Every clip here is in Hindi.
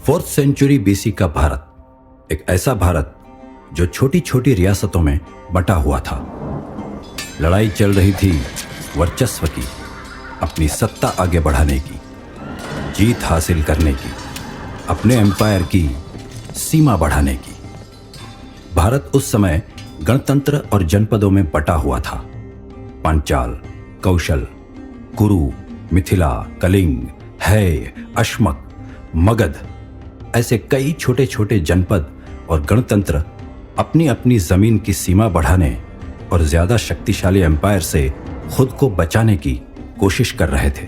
4th सेंचुरी बीसी का भारत एक ऐसा भारत जो छोटी छोटी रियासतों में बटा हुआ था। लड़ाई चल रही थी वर्चस्व की, अपनी सत्ता आगे बढ़ाने की, जीत हासिल करने की, अपने एम्पायर की सीमा बढ़ाने की। भारत उस समय गणतंत्र और जनपदों में बटा हुआ था। पांचाल, कौशल, कुरु, मिथिला, कलिंग, है, अश्मक, मगध ऐसे कई छोटे छोटे जनपद और गणतंत्र अपनी अपनी जमीन की सीमा बढ़ाने और ज्यादा शक्तिशाली एम्पायर से खुद को बचाने की कोशिश कर रहे थे।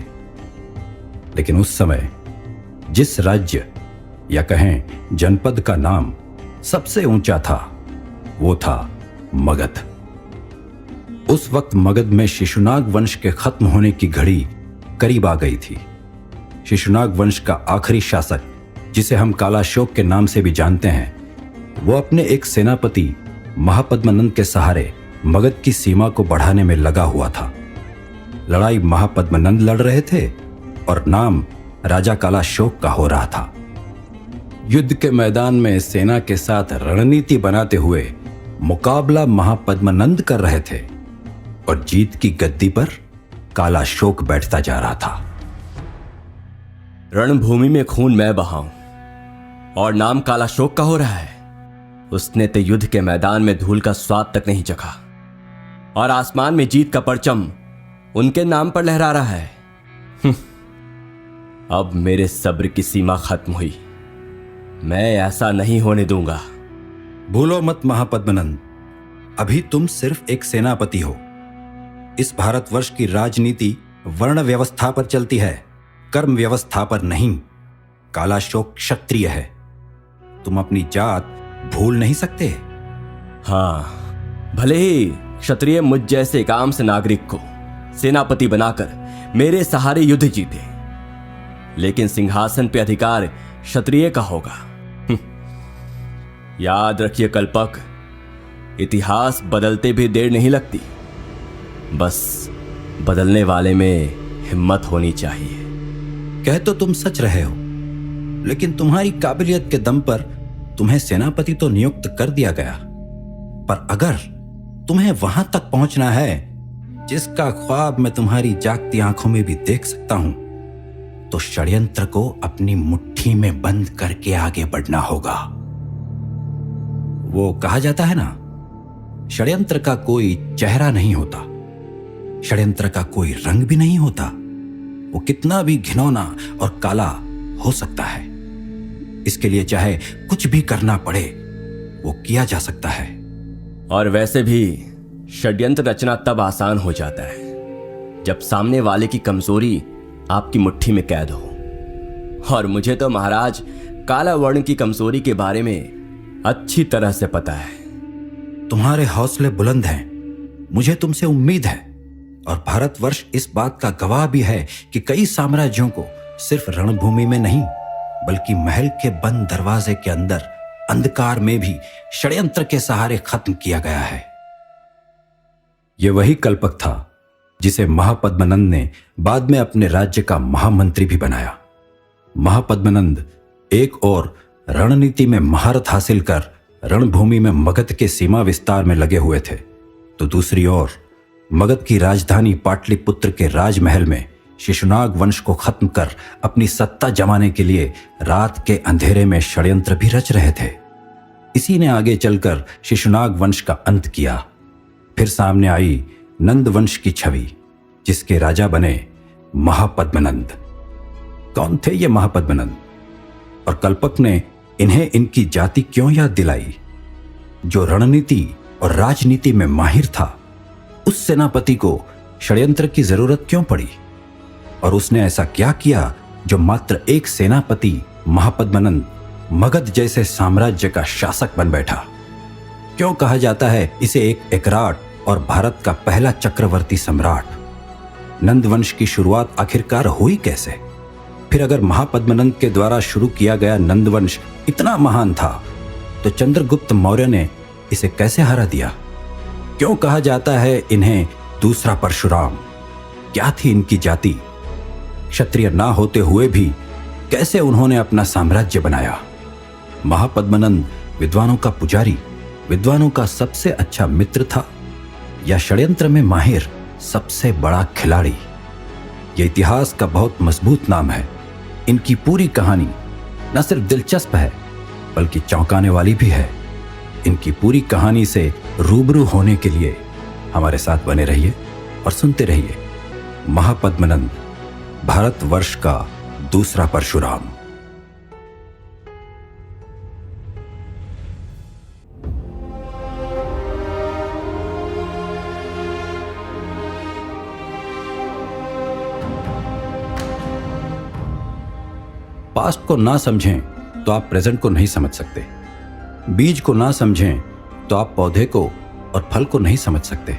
लेकिन उस समय जिस राज्य या कहें जनपद का नाम सबसे ऊंचा था वो था मगध। उस वक्त मगध में शिशुनाग वंश के खत्म होने की घड़ी करीब आ गई थी। शिशुनाग वंश का आखिरी शासक, जिसे हम कालाशोक के नाम से भी जानते हैं, वो अपने एक सेनापति महापद्मनंद के सहारे मगध की सीमा को बढ़ाने में लगा हुआ था। लड़ाई महापद्मनंद लड़ रहे थे और नाम राजा कालाशोक का हो रहा था। युद्ध के मैदान में सेना के साथ रणनीति बनाते हुए मुकाबला महापद्मनंद कर रहे थे और जीत की गद्दी पर कालाशोक बैठता जा रहा था। रणभूमि में खून मैं बहाऊं और नाम कालाशोक का हो रहा है। उसने तो युद्ध के मैदान में धूल का स्वाद तक नहीं चखा और आसमान में जीत का परचम उनके नाम पर लहरा रहा है। अब मेरे सब्र की सीमा खत्म हुई। मैं ऐसा नहीं होने दूंगा। भूलो मत महापद्मनंद, अभी तुम सिर्फ एक सेनापति हो। इस भारतवर्ष की राजनीति वर्ण व्यवस्था पर चलती है, कर्म व्यवस्था पर नहीं। कालाशोक क्षत्रिय है, तुम अपनी जात भूल नहीं सकते। हाँ, भले ही क्षत्रिय मुझ जैसे एक आम से नागरिक को सेनापति बनाकर मेरे सहारे युद्ध जीते, लेकिन सिंहासन पे अधिकार क्षत्रिय का होगा। याद रखिए कल्पक, इतिहास बदलते भी देर नहीं लगती, बस बदलने वाले में हिम्मत होनी चाहिए। कह तो तुम सच रहे हो, लेकिन तुम्हारी काबिलियत के दम पर तुम्हें सेनापति तो नियुक्त कर दिया गया, पर अगर तुम्हें वहां तक पहुंचना है जिसका ख्वाब मैं तुम्हारी जागती आंखों में भी देख सकता हूं, तो षड्यंत्र को अपनी मुट्ठी में बंद करके आगे बढ़ना होगा। वो कहा जाता है ना, षड्यंत्र का कोई चेहरा नहीं होता, षड्यंत्र का कोई रंग भी नहीं होता। वो कितना भी घिनौना और काला हो सकता है। इसके लिए चाहे कुछ भी करना पड़े, वो किया जा सकता है। और वैसे भी षड्यंत्र रचना तब आसान हो जाता है जब सामने वाले की कमजोरी आपकी मुट्ठी में कैद हो। और मुझे तो महाराज काला वर्ण की कमजोरी के बारे में अच्छी तरह से पता है। तुम्हारे हौसले बुलंद हैं, मुझे तुमसे उम्मीद है। और भारतवर्ष इस बात का गवाह भी है कि कई साम्राज्यों को सिर्फ रणभूमि में नहीं, बल्कि महल के बंद दरवाजे के अंदर अंधकार में भी षड्यंत्र के सहारे खत्म किया गया है। यह वही कल्पक था जिसे महापद्मनंद ने बाद में अपने राज्य का महामंत्री भी बनाया। महापद्मनंद एक और रणनीति में महारत हासिल कर रणभूमि में मगध के सीमा विस्तार में लगे हुए थे, तो दूसरी ओर मगध की राजधानी पाटलिपुत्र के राजमहल में शिशुनाग वंश को खत्म कर अपनी सत्ता जमाने के लिए रात के अंधेरे में षड्यंत्र भी रच रहे थे। इसी ने आगे चलकर शिशुनाग वंश का अंत किया। फिर सामने आई नंद वंश की छवि, जिसके राजा बने महापद्मनंद। कौन थे ये महापद्मनंद, और कल्पक ने इन्हें इनकी जाति क्यों याद दिलाई? जो रणनीति और राजनीति में माहिर था, उस सेनापति को षड्यंत्र की जरूरत क्यों पड़ी? और उसने ऐसा क्या किया जो मात्र एक सेनापति महापद्मनंद मगध जैसे साम्राज्य का शासक बन बैठा? क्यों कहा जाता है इसे एक एकराट और भारत का पहला चक्रवर्ती सम्राट? नंदवंश की शुरुआत आखिरकार हुई कैसे? फिर अगर महापद्मनंद के द्वारा शुरू किया गया नंदवंश इतना महान था, तो चंद्रगुप्त मौर्य ने इसे कैसे हरा दिया? क्यों कहा जाता है इन्हें दूसरा परशुराम? क्या थी इनकी जाति? क्षत्रिय ना होते हुए भी कैसे उन्होंने अपना साम्राज्य बनाया। महापद्मनंद विद्वानों का पुजारी, विद्वानों का सबसे अच्छा मित्र था, या षड्यंत्र में माहिर सबसे बड़ा खिलाड़ी। यह इतिहास का बहुत मजबूत नाम है। इनकी पूरी कहानी न सिर्फ दिलचस्प है बल्कि चौंकाने वाली भी है। इनकी पूरी कहानी से रूबरू होने के लिए हमारे साथ बने रहिए और सुनते रहिए महापद्मनंद, भारतवर्ष का दूसरा परशुराम। पास्ट को ना समझें तो आप प्रेजेंट को नहीं समझ सकते। बीज को ना समझें तो आप पौधे को और फल को नहीं समझ सकते।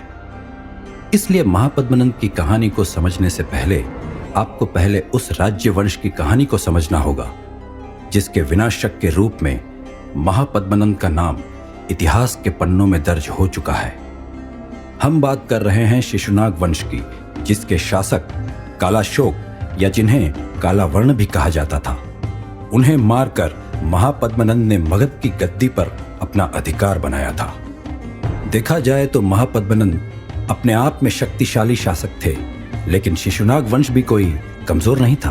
इसलिए महापद्मनंद की कहानी को समझने से पहले आपको पहले उस राज्य वंश की कहानी को समझना होगा जिसके विनाशक के रूप में महापद्मनंद का नाम इतिहास के पन्नों में दर्ज हो चुका है। हम बात कर रहे हैं शिशुनाग वंश की, जिसके शासक कालाशोक या जिन्हें काला वर्ण भी कहा जाता था। उन्हें मारकर महापद्मनंद ने मगध की गद्दी पर अपना अधिकार बनाया था। देखा जाए तो महापद्मनंद अपने आप में शक्तिशाली शासक थे, लेकिन शिशुनाग वंश भी कोई कमजोर नहीं था।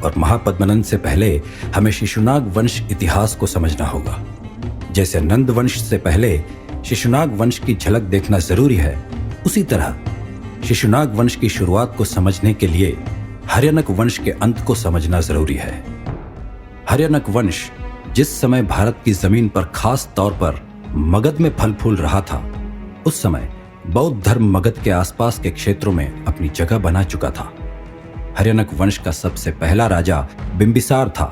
और महापद्मनंद से पहले हमें शिशुनाग वंश इतिहास को समझना होगा। जैसे नंद वंश से पहले शिशुनाग वंश की झलक देखना जरूरी है, उसी तरह शिशुनाग वंश की शुरुआत को समझने के लिए हर्यनक वंश के अंत को समझना जरूरी है। हर्यनक वंश जिस समय भारत की जमीन पर खास तौर पर मगध में फल फूल रहा था, उस समय बौद्ध धर्म मगध के आसपास के क्षेत्रों में अपनी जगह बना चुका था। हर्यनक वंश का सबसे पहला राजा बिंबिसार था,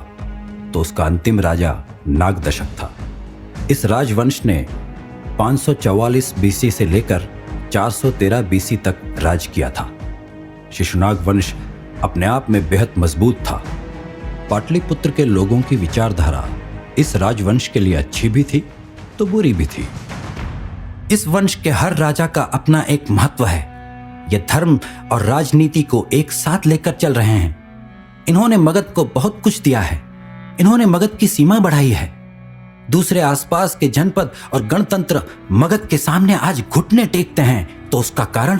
तो उसका अंतिम राजा नागदशक था। इस राजवंश ने 544 बीसी से लेकर 413 बीसी तक राज किया था। शिशुनाग वंश अपने आप में बेहद मजबूत था। पाटलिपुत्र के लोगों की विचारधारा इस राजवंश के लिए अच्छी भी थी तो बुरी भी थी। इस वंश के हर राजा का अपना एक महत्व है। ये धर्म और राजनीति को एक साथ लेकर चल रहे हैं। इन्होंने मगध को बहुत कुछ दिया है। इन्होंने मगध की सीमा बढ़ाई है। दूसरे आसपास के जनपद और गणतंत्र मगध के सामने आज घुटने टेकते हैं, तो उसका कारण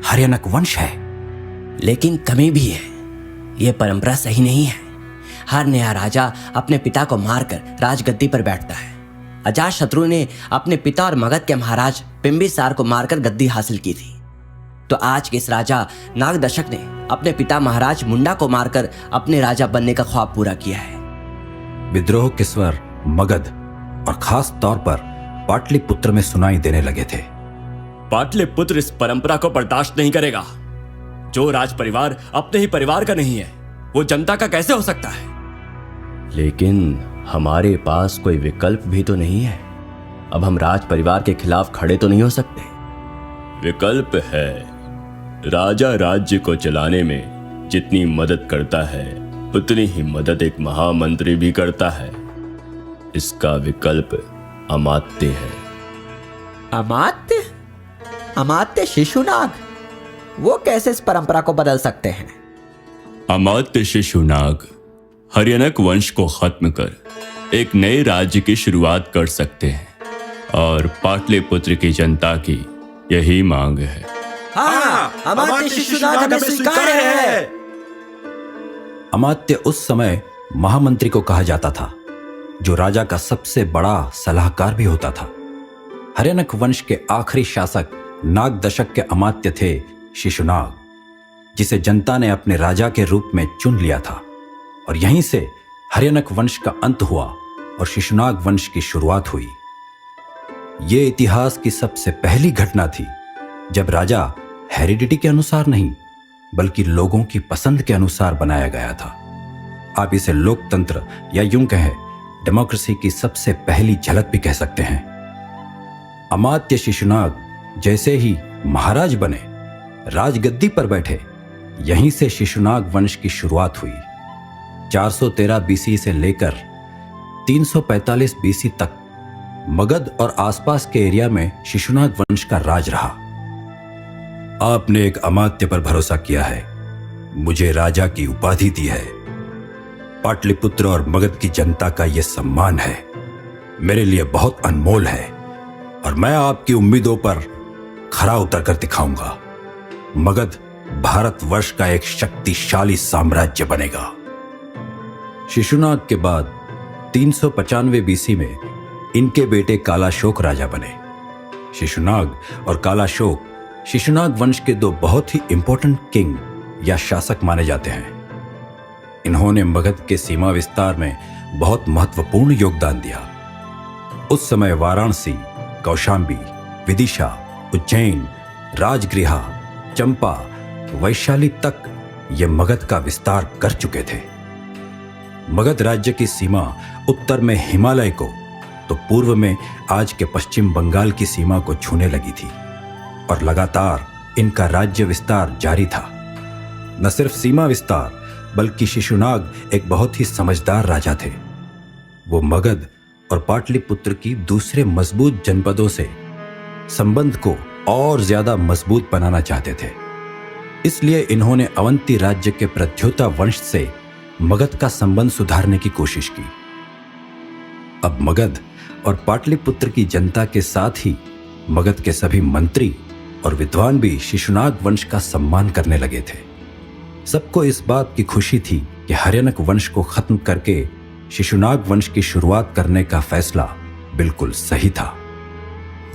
हर्यनक वंश है। लेकिन कमी भी है। यह परंपरा सही नहीं है। हर नया राजा अपने पिता को मारकर राजगद्दी पर बैठता है। अजातशत्रु ने अपने पिता और मगध के महाराज बिंबिसार को मारकर गद्दी हासिल की थी, तो आज के इस राजा नागदशक ने अपने पिता महाराज मुंडा को मारकर अपने राजा बनने का ख्वाब पूरा किया है। विद्रोह के स्वर मगध और खास तौर पर पाटलिपुत्र में सुनाई देने लगे थे। पाटलिपुत्र इस परंपरा को बर्दाश्त नहीं करेगा। जो राज परिवार अपने ही परिवार का नहीं है, वो जनता का कैसे हो सकता है? लेकिन हमारे पास कोई विकल्प भी तो नहीं है। अब हम राज परिवार के खिलाफ खड़े तो नहीं हो सकते। विकल्प है। राजा राज्य को चलाने में जितनी मदद करता है, उतनी ही मदद एक महामंत्री भी करता है। इसका विकल्प अमात्य है। अमात्य? अमात्य शिशुनाग? वो कैसे इस परंपरा को बदल सकते हैं? अमात्य शिशुनाग हर्यनक वंश को खत्म कर एक नए राज्य की शुरुआत कर सकते हैं, और पाटलिपुत्र की जनता की यही मांग है। हाँ, अमात्य शिशुनाग हमें स्वीकार्य है। अमात्य उस समय महामंत्री को कहा जाता था, जो राजा का सबसे बड़ा सलाहकार भी होता था। हर्यनक वंश के आखिरी शासक नागदशक के अमात्य थे शिशुनाग, जिसे जनता ने अपने राजा के रूप में चुन लिया था। और यहीं से हर्यनक वंश का अंत हुआ और शिशुनाग वंश की शुरुआत हुई। यह इतिहास की सबसे पहली घटना थी जब राजा हेरिडिटी के अनुसार नहीं, बल्कि लोगों की पसंद के अनुसार बनाया गया था। आप इसे लोकतंत्र या यूं कहें डेमोक्रेसी की सबसे पहली झलक भी कह सकते हैं। अमात्य शिशुनाग जैसे ही महाराज बने, राजगद्दी पर बैठे, यहीं से शिशुनाग वंश की शुरुआत हुई। 413 बीसी से लेकर 345 बीसी तक मगध और आसपास के एरिया में शिशुनाग वंश का राज रहा। आपने एक अमात्य पर भरोसा किया है, मुझे राजा की उपाधि दी है। पाटलिपुत्र और मगध की जनता का यह सम्मान है, मेरे लिए बहुत अनमोल है और मैं आपकी उम्मीदों पर खरा उतर कर दिखाऊंगा। मगध भारतवर्ष का एक शक्तिशाली साम्राज्य बनेगा। शिशुनाग के बाद 395 बीसी में इनके बेटे कालाशोक राजा बने। शिशुनाग और कालाशोक शिशुनाग वंश के दो बहुत ही इंपॉर्टेंट किंग या शासक माने जाते हैं। इन्होंने मगध के सीमा विस्तार में बहुत महत्वपूर्ण योगदान दिया। उस समय वाराणसी, कौशांबी, विदिशा, उज्जैन, राजगृहा, चंपा, वैशाली तक ये मगध का विस्तार कर चुके थे। मगध राज्य की सीमा उत्तर में हिमालय को तो पूर्व में आज के पश्चिम बंगाल की सीमा को छूने लगी थी और लगातार इनका राज्य विस्तार जारी था। न सिर्फ सीमा विस्तार बल्कि शिशुनाग एक बहुत ही समझदार राजा थे। वो मगध और पाटलिपुत्र की दूसरे मजबूत जनपदों से संबंध को और ज्यादा मजबूत बनाना चाहते थे। इसलिए इन्होंने अवंती राज्य के प्रद्योता वंश से मगध का संबंध सुधारने की कोशिश की। अब मगध और पाटलिपुत्र की जनता के साथ ही मगध के सभी मंत्री और विद्वान भी शिशुनाग वंश का सम्मान करने लगे थे। सबको इस बात की खुशी थी कि हर्यनक वंश को खत्म करके शिशुनाग वंश की शुरुआत करने का फैसला बिल्कुल सही था।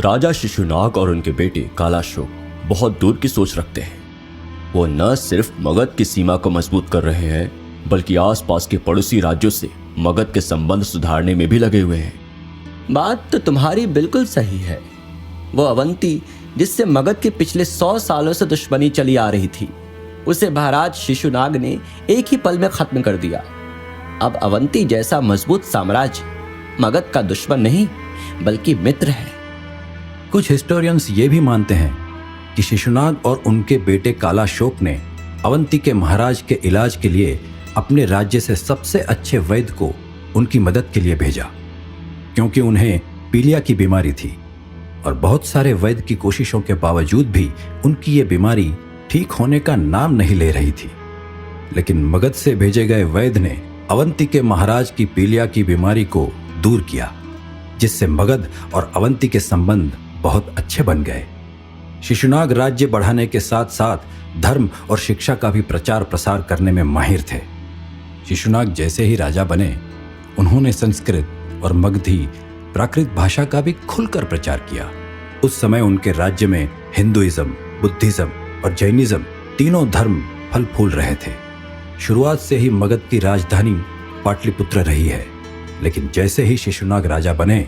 राजा शिशुनाग और उनके बेटे कालाशोक बहुत दूर की सोच रखते हैं। वो न सिर्फ मगध की सीमा को मजबूत कर रहे हैं बल्कि आसपास के पड़ोसी राज्यों से मगध के संबंध सुधारने में भी लगे हुए हैं। बात तो तुम्हारी बिल्कुल सही है। वो अवंती जिससे मगध के पिछले 100 सालों से दुश्मनी चली आ रही थी, उसे महाराज शिशुनाग ने एक ही पल में खत्म कर दिया। अब अवंती जैसा मजबूत साम्राज्य मगध का दुश्मन नहीं बल्कि मित्र है। कुछ हिस्टोरियंस ये भी मानते हैं कि शिशुनाग और उनके बेटे कालाशोक ने अवंती के महाराज के इलाज के लिए अपने राज्य से सबसे अच्छे वैद्य को उनकी मदद के लिए भेजा, क्योंकि उन्हें पीलिया की बीमारी थी और बहुत सारे वैद्य की कोशिशों के बावजूद भी उनकी ये बीमारी ठीक होने का नाम नहीं ले रही थी। लेकिन मगध से भेजे गए वैद्य ने अवंती के महाराज की पीलिया की बीमारी को दूर किया, जिससे मगध और अवंती के संबंध बहुत अच्छे बन गए। शिशुनाग राज्य बढ़ाने के साथ साथ धर्म और शिक्षा का भी प्रचार प्रसार करने में माहिर थे। शिशुनाग जैसे ही राजा बने, उन्होंने संस्कृत और मगधी प्राकृत भाषा का भी खुलकर प्रचार किया। उस समय उनके राज्य में हिंदुइज्म, बुद्धिज्म और जैनिज्म तीनों धर्म फल फूल रहे थे। शुरुआत से ही मगध की राजधानी पाटलिपुत्र रही है, लेकिन जैसे ही शिशुनाग राजा बने,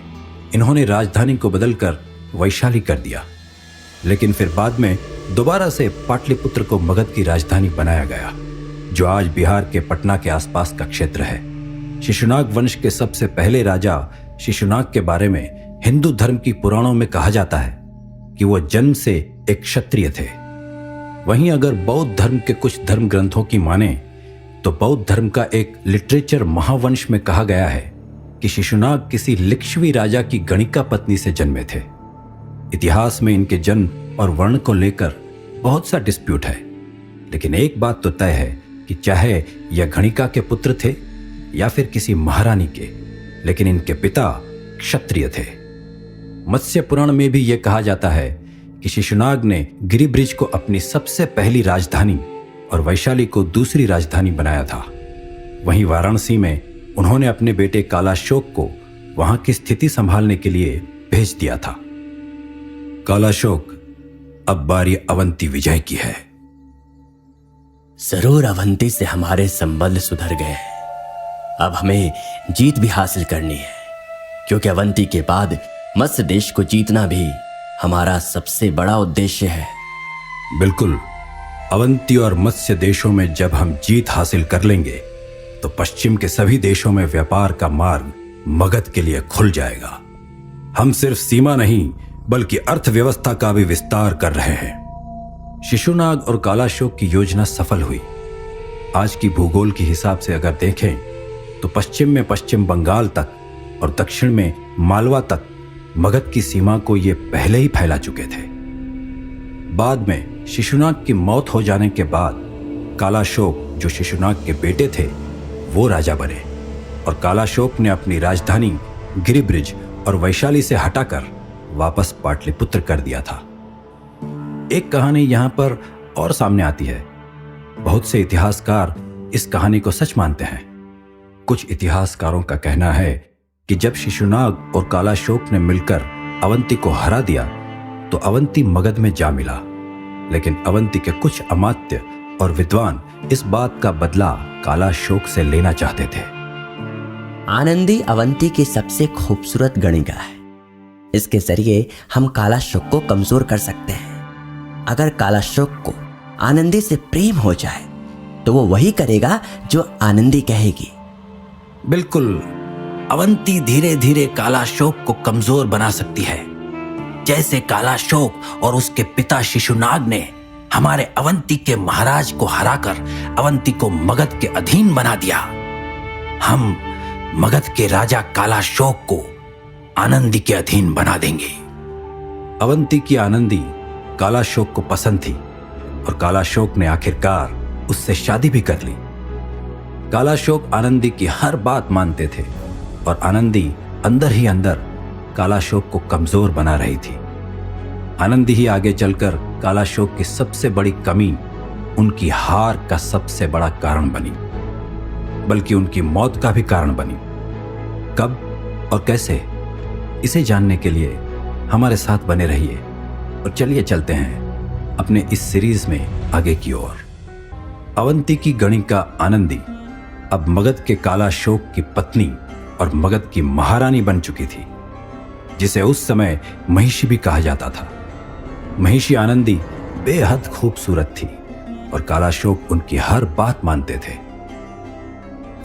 इन्होंने राजधानी को बदलकर वैशाली कर दिया। लेकिन फिर बाद में दोबारा से पाटलिपुत्र को मगध की राजधानी बनाया गया, जो आज बिहार के पटना के आसपास का क्षेत्र है। शिशुनाग वंश के सबसे पहले राजा शिशुनाग के बारे में हिंदू धर्म की पुराणों में कहा जाता है कि वो जन्म से एक क्षत्रिय थे। वहीं अगर बौद्ध धर्म के कुछ धर्म ग्रंथों की माने तो बौद्ध धर्म का एक लिटरेचर महावंश में कहा गया है कि शिशुनाग किसी लिच्छवी राजा की गणिका पत्नी से जन्मे थे। इतिहास में इनके जन्म और वर्ण को लेकर बहुत सा डिस्प्यूट है, लेकिन एक बात तो तय है कि चाहे यह गणिका के पुत्र थे या फिर किसी महारानी के, लेकिन इनके पिता क्षत्रिय थे। मत्स्य पुराण में भी यह कहा जाता है कि शिशुनाग ने गिरिब्रिज को अपनी सबसे पहली राजधानी और वैशाली को दूसरी राजधानी बनाया था। वहीं वाराणसी में उन्होंने अपने बेटे कालाशोक को वहां की स्थिति संभालने के लिए भेज दिया था। कालाशोक, अब बारी अवंती विजय की है। जरूर अवंती से हमारे संबंध सुधर गए हैं। अब हमें जीत भी हासिल करनी है, क्योंकि अवंती के बाद मत्स्य देश को जीतना भी हमारा सबसे बड़ा उद्देश्य है। बिल्कुल, अवंती और मत्स्य देशों में जब हम जीत हासिल कर लेंगे तो पश्चिम के सभी देशों में व्यापार का मार्ग मगध के लिए खुल जाएगा। हम सिर्फ सीमा नहीं बल्कि अर्थव्यवस्था का भी विस्तार कर रहे हैं। शिशुनाग और कालाशोक की योजना सफल हुई। आज की भूगोल के हिसाब से अगर देखें तो पश्चिम में पश्चिम बंगाल तक और दक्षिण में मालवा तक मगध की सीमा को ये पहले ही फैला चुके थे। बाद में शिशुनाग की मौत हो जाने के बाद कालाशोक, जो शिशुनाग के बेटे थे, वो राजा बने और कालाशोक ने अपनी राजधानी गिरिब्रिज और वैशाली से हटाकर वापस पाटलिपुत्र कर दिया था। एक कहानी यहां पर और सामने आती है। बहुत से इतिहासकार इस कहानी को सच मानते हैं। कुछ इतिहासकारों का कहना है कि जब शिशुनाग और कालाशोक ने मिलकर अवंती को हरा दिया तो अवंती मगध में जा मिला, लेकिन अवंती के कुछ अमात्य और विद्वान इस बात का बदला कालाशोक से लेना चाहते थे। आनंदी अवंती की सबसे खूबसूरत गणिका है। इसके जरिए हम कालाशोक को कमजोर कर सकते हैं। अगर कालाशोक को आनंदी से प्रेम हो जाए तो वो वही करेगा जो आनंदी कहेगी। बिल्कुल, अवंती धीरे धीरे कालाशोक को कमजोर बना सकती है, जैसे कालाशोक और उसके पिता शिशुनाग ने हमारे अवंती के महाराज को हराकर अवंती को मगध के अधीन बना दिया। हम मगध के राजा कालाशोक को आनंदी के अधीन बना देंगे। अवंती की आनंदी कालाशोक को पसंद थी और कालाशोक ने आखिरकार उससे शादी भी कर ली। कालाशोक आनंदी की हर बात मानते थे और आनंदी अंदर ही अंदर कालाशोक को कमजोर बना रही थी। आनंदी ही आगे चलकर कालाशोक की सबसे बड़ी कमी, उनकी हार का सबसे बड़ा कारण बनी, बल्कि उनकी मौत का भी कारण बनी। कब और कैसे, इसे जानने के लिए हमारे साथ बने रहिए और चलिए चलते हैं अपने इस सीरीज में आगे की ओर। अवंती की गणिका आनंदी अब मगध के कालाशोक की पत्नी और मगध की महारानी बन चुकी थी, जिसे उस समय महिषी भी कहा जाता था। महिषी आनंदी बेहद खूबसूरत थी और कालाशोक उनकी हर बात मानते थे।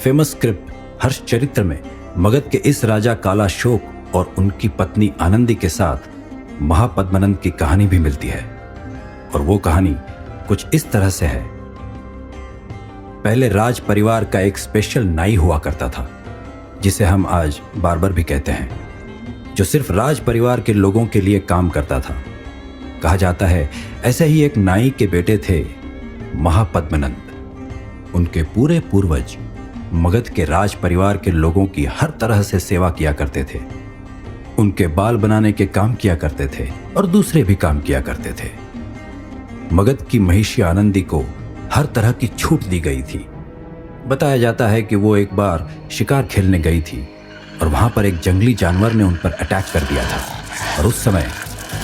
फेमस स्क्रिप्ट हर्षचरित्र में मगध के इस राजा कालाशोक और उनकी पत्नी आनंदी के साथ महापद्मनंद की कहानी भी मिलती है, और वो कहानी कुछ इस तरह से है। पहले राज परिवार का एक स्पेशल नाई हुआ करता था, जिसे हम आज बार्बर भी कहते हैं, जो सिर्फ राज परिवार के लोगों के लिए काम करता था। कहा जाता है ऐसे ही एक नाई के बेटे थे महापद्मनंद। उनके पूरे पूर्वज मगध के राज परिवार के लोगों की हर तरह से सेवा किया करते थे। उनके बाल बनाने के काम किया करते थे और दूसरे भी काम किया करते थे। मगध की महिषी आनंदी को हर तरह की छूट दी गई थी। बताया जाता है कि वो एक बार शिकार खेलने गई थी और वहां पर एक जंगली जानवर ने उन पर अटैक कर दिया था, और उस समय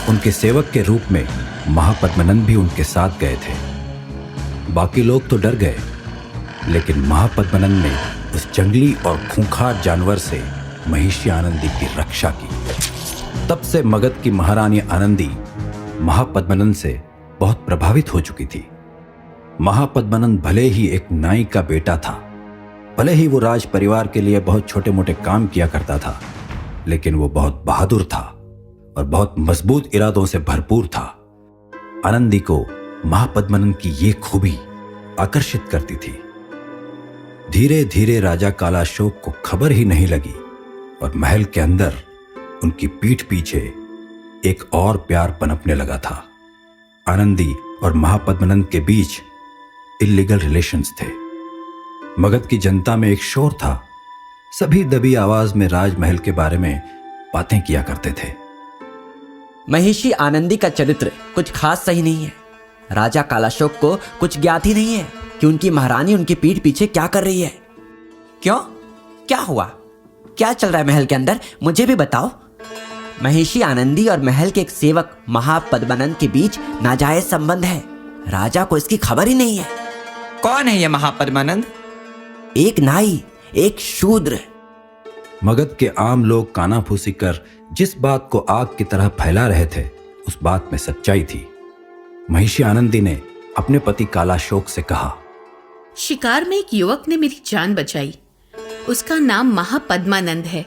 उनके सेवक के रूप में महापद्मनंद भी उनके साथ गए थे। बाकी लोग तो डर गए, लेकिन महापद्मनंद ने उस जंगली और खूंखार जानवर से महिषी आनंदी की रक्षा की। तब से मगध की महारानी आनंदी महापद्मनंद से बहुत प्रभावित हो चुकी थी। महापद्मनंद भले ही एक नाई का बेटा था, भले ही वो राज परिवार के लिए बहुत छोटे मोटे काम किया करता था, लेकिन वो बहुत बहादुर था और बहुत मजबूत इरादों से भरपूर था। आनंदी को महापद्मनंद की ये खूबी आकर्षित करती थी। धीरे धीरे राजा कालाशोक को खबर ही नहीं लगी और महल के अंदर उनकी पीठ पीछे एक और प्यार पनपने लगा था। आनंदी और महापद्मनंद के बीच इल्लीगल रिलेशंस थे। मगध की जनता में एक शोर था। सभी दबी आवाज में राजमहल के बारे में बातें किया करते थे। महिषी आनंदी का चरित्र कुछ खास सही नहीं है। राजा कालाशोक को कुछ ज्ञात ही नहीं है कि उनकी महारानी उनकी पीठ पीछे क्या कर रही है। क्यों? क्या हुआ? क्या चल रहा है महल के अंदर? मुझे भी बताओ। महिषी आनंदी और महल के एक सेवक महापद्मनंद के बीच नाजायज संबंध है। राजा को इसकी खबर ही नहीं है। कौन है ये महापद्मनंद? एक नाई, एक शूद्र। मगध के आम लोग कानाफूसी कर जिस बात को आग की तरह फैला रहे थे, उस बात में सच्चाई थी। महिषी आनंदी ने अपने पति कालाशोक से कहा, शिकार में एक युवक ने मेरी जान बचाई। उसका नाम महापद्मानंद है।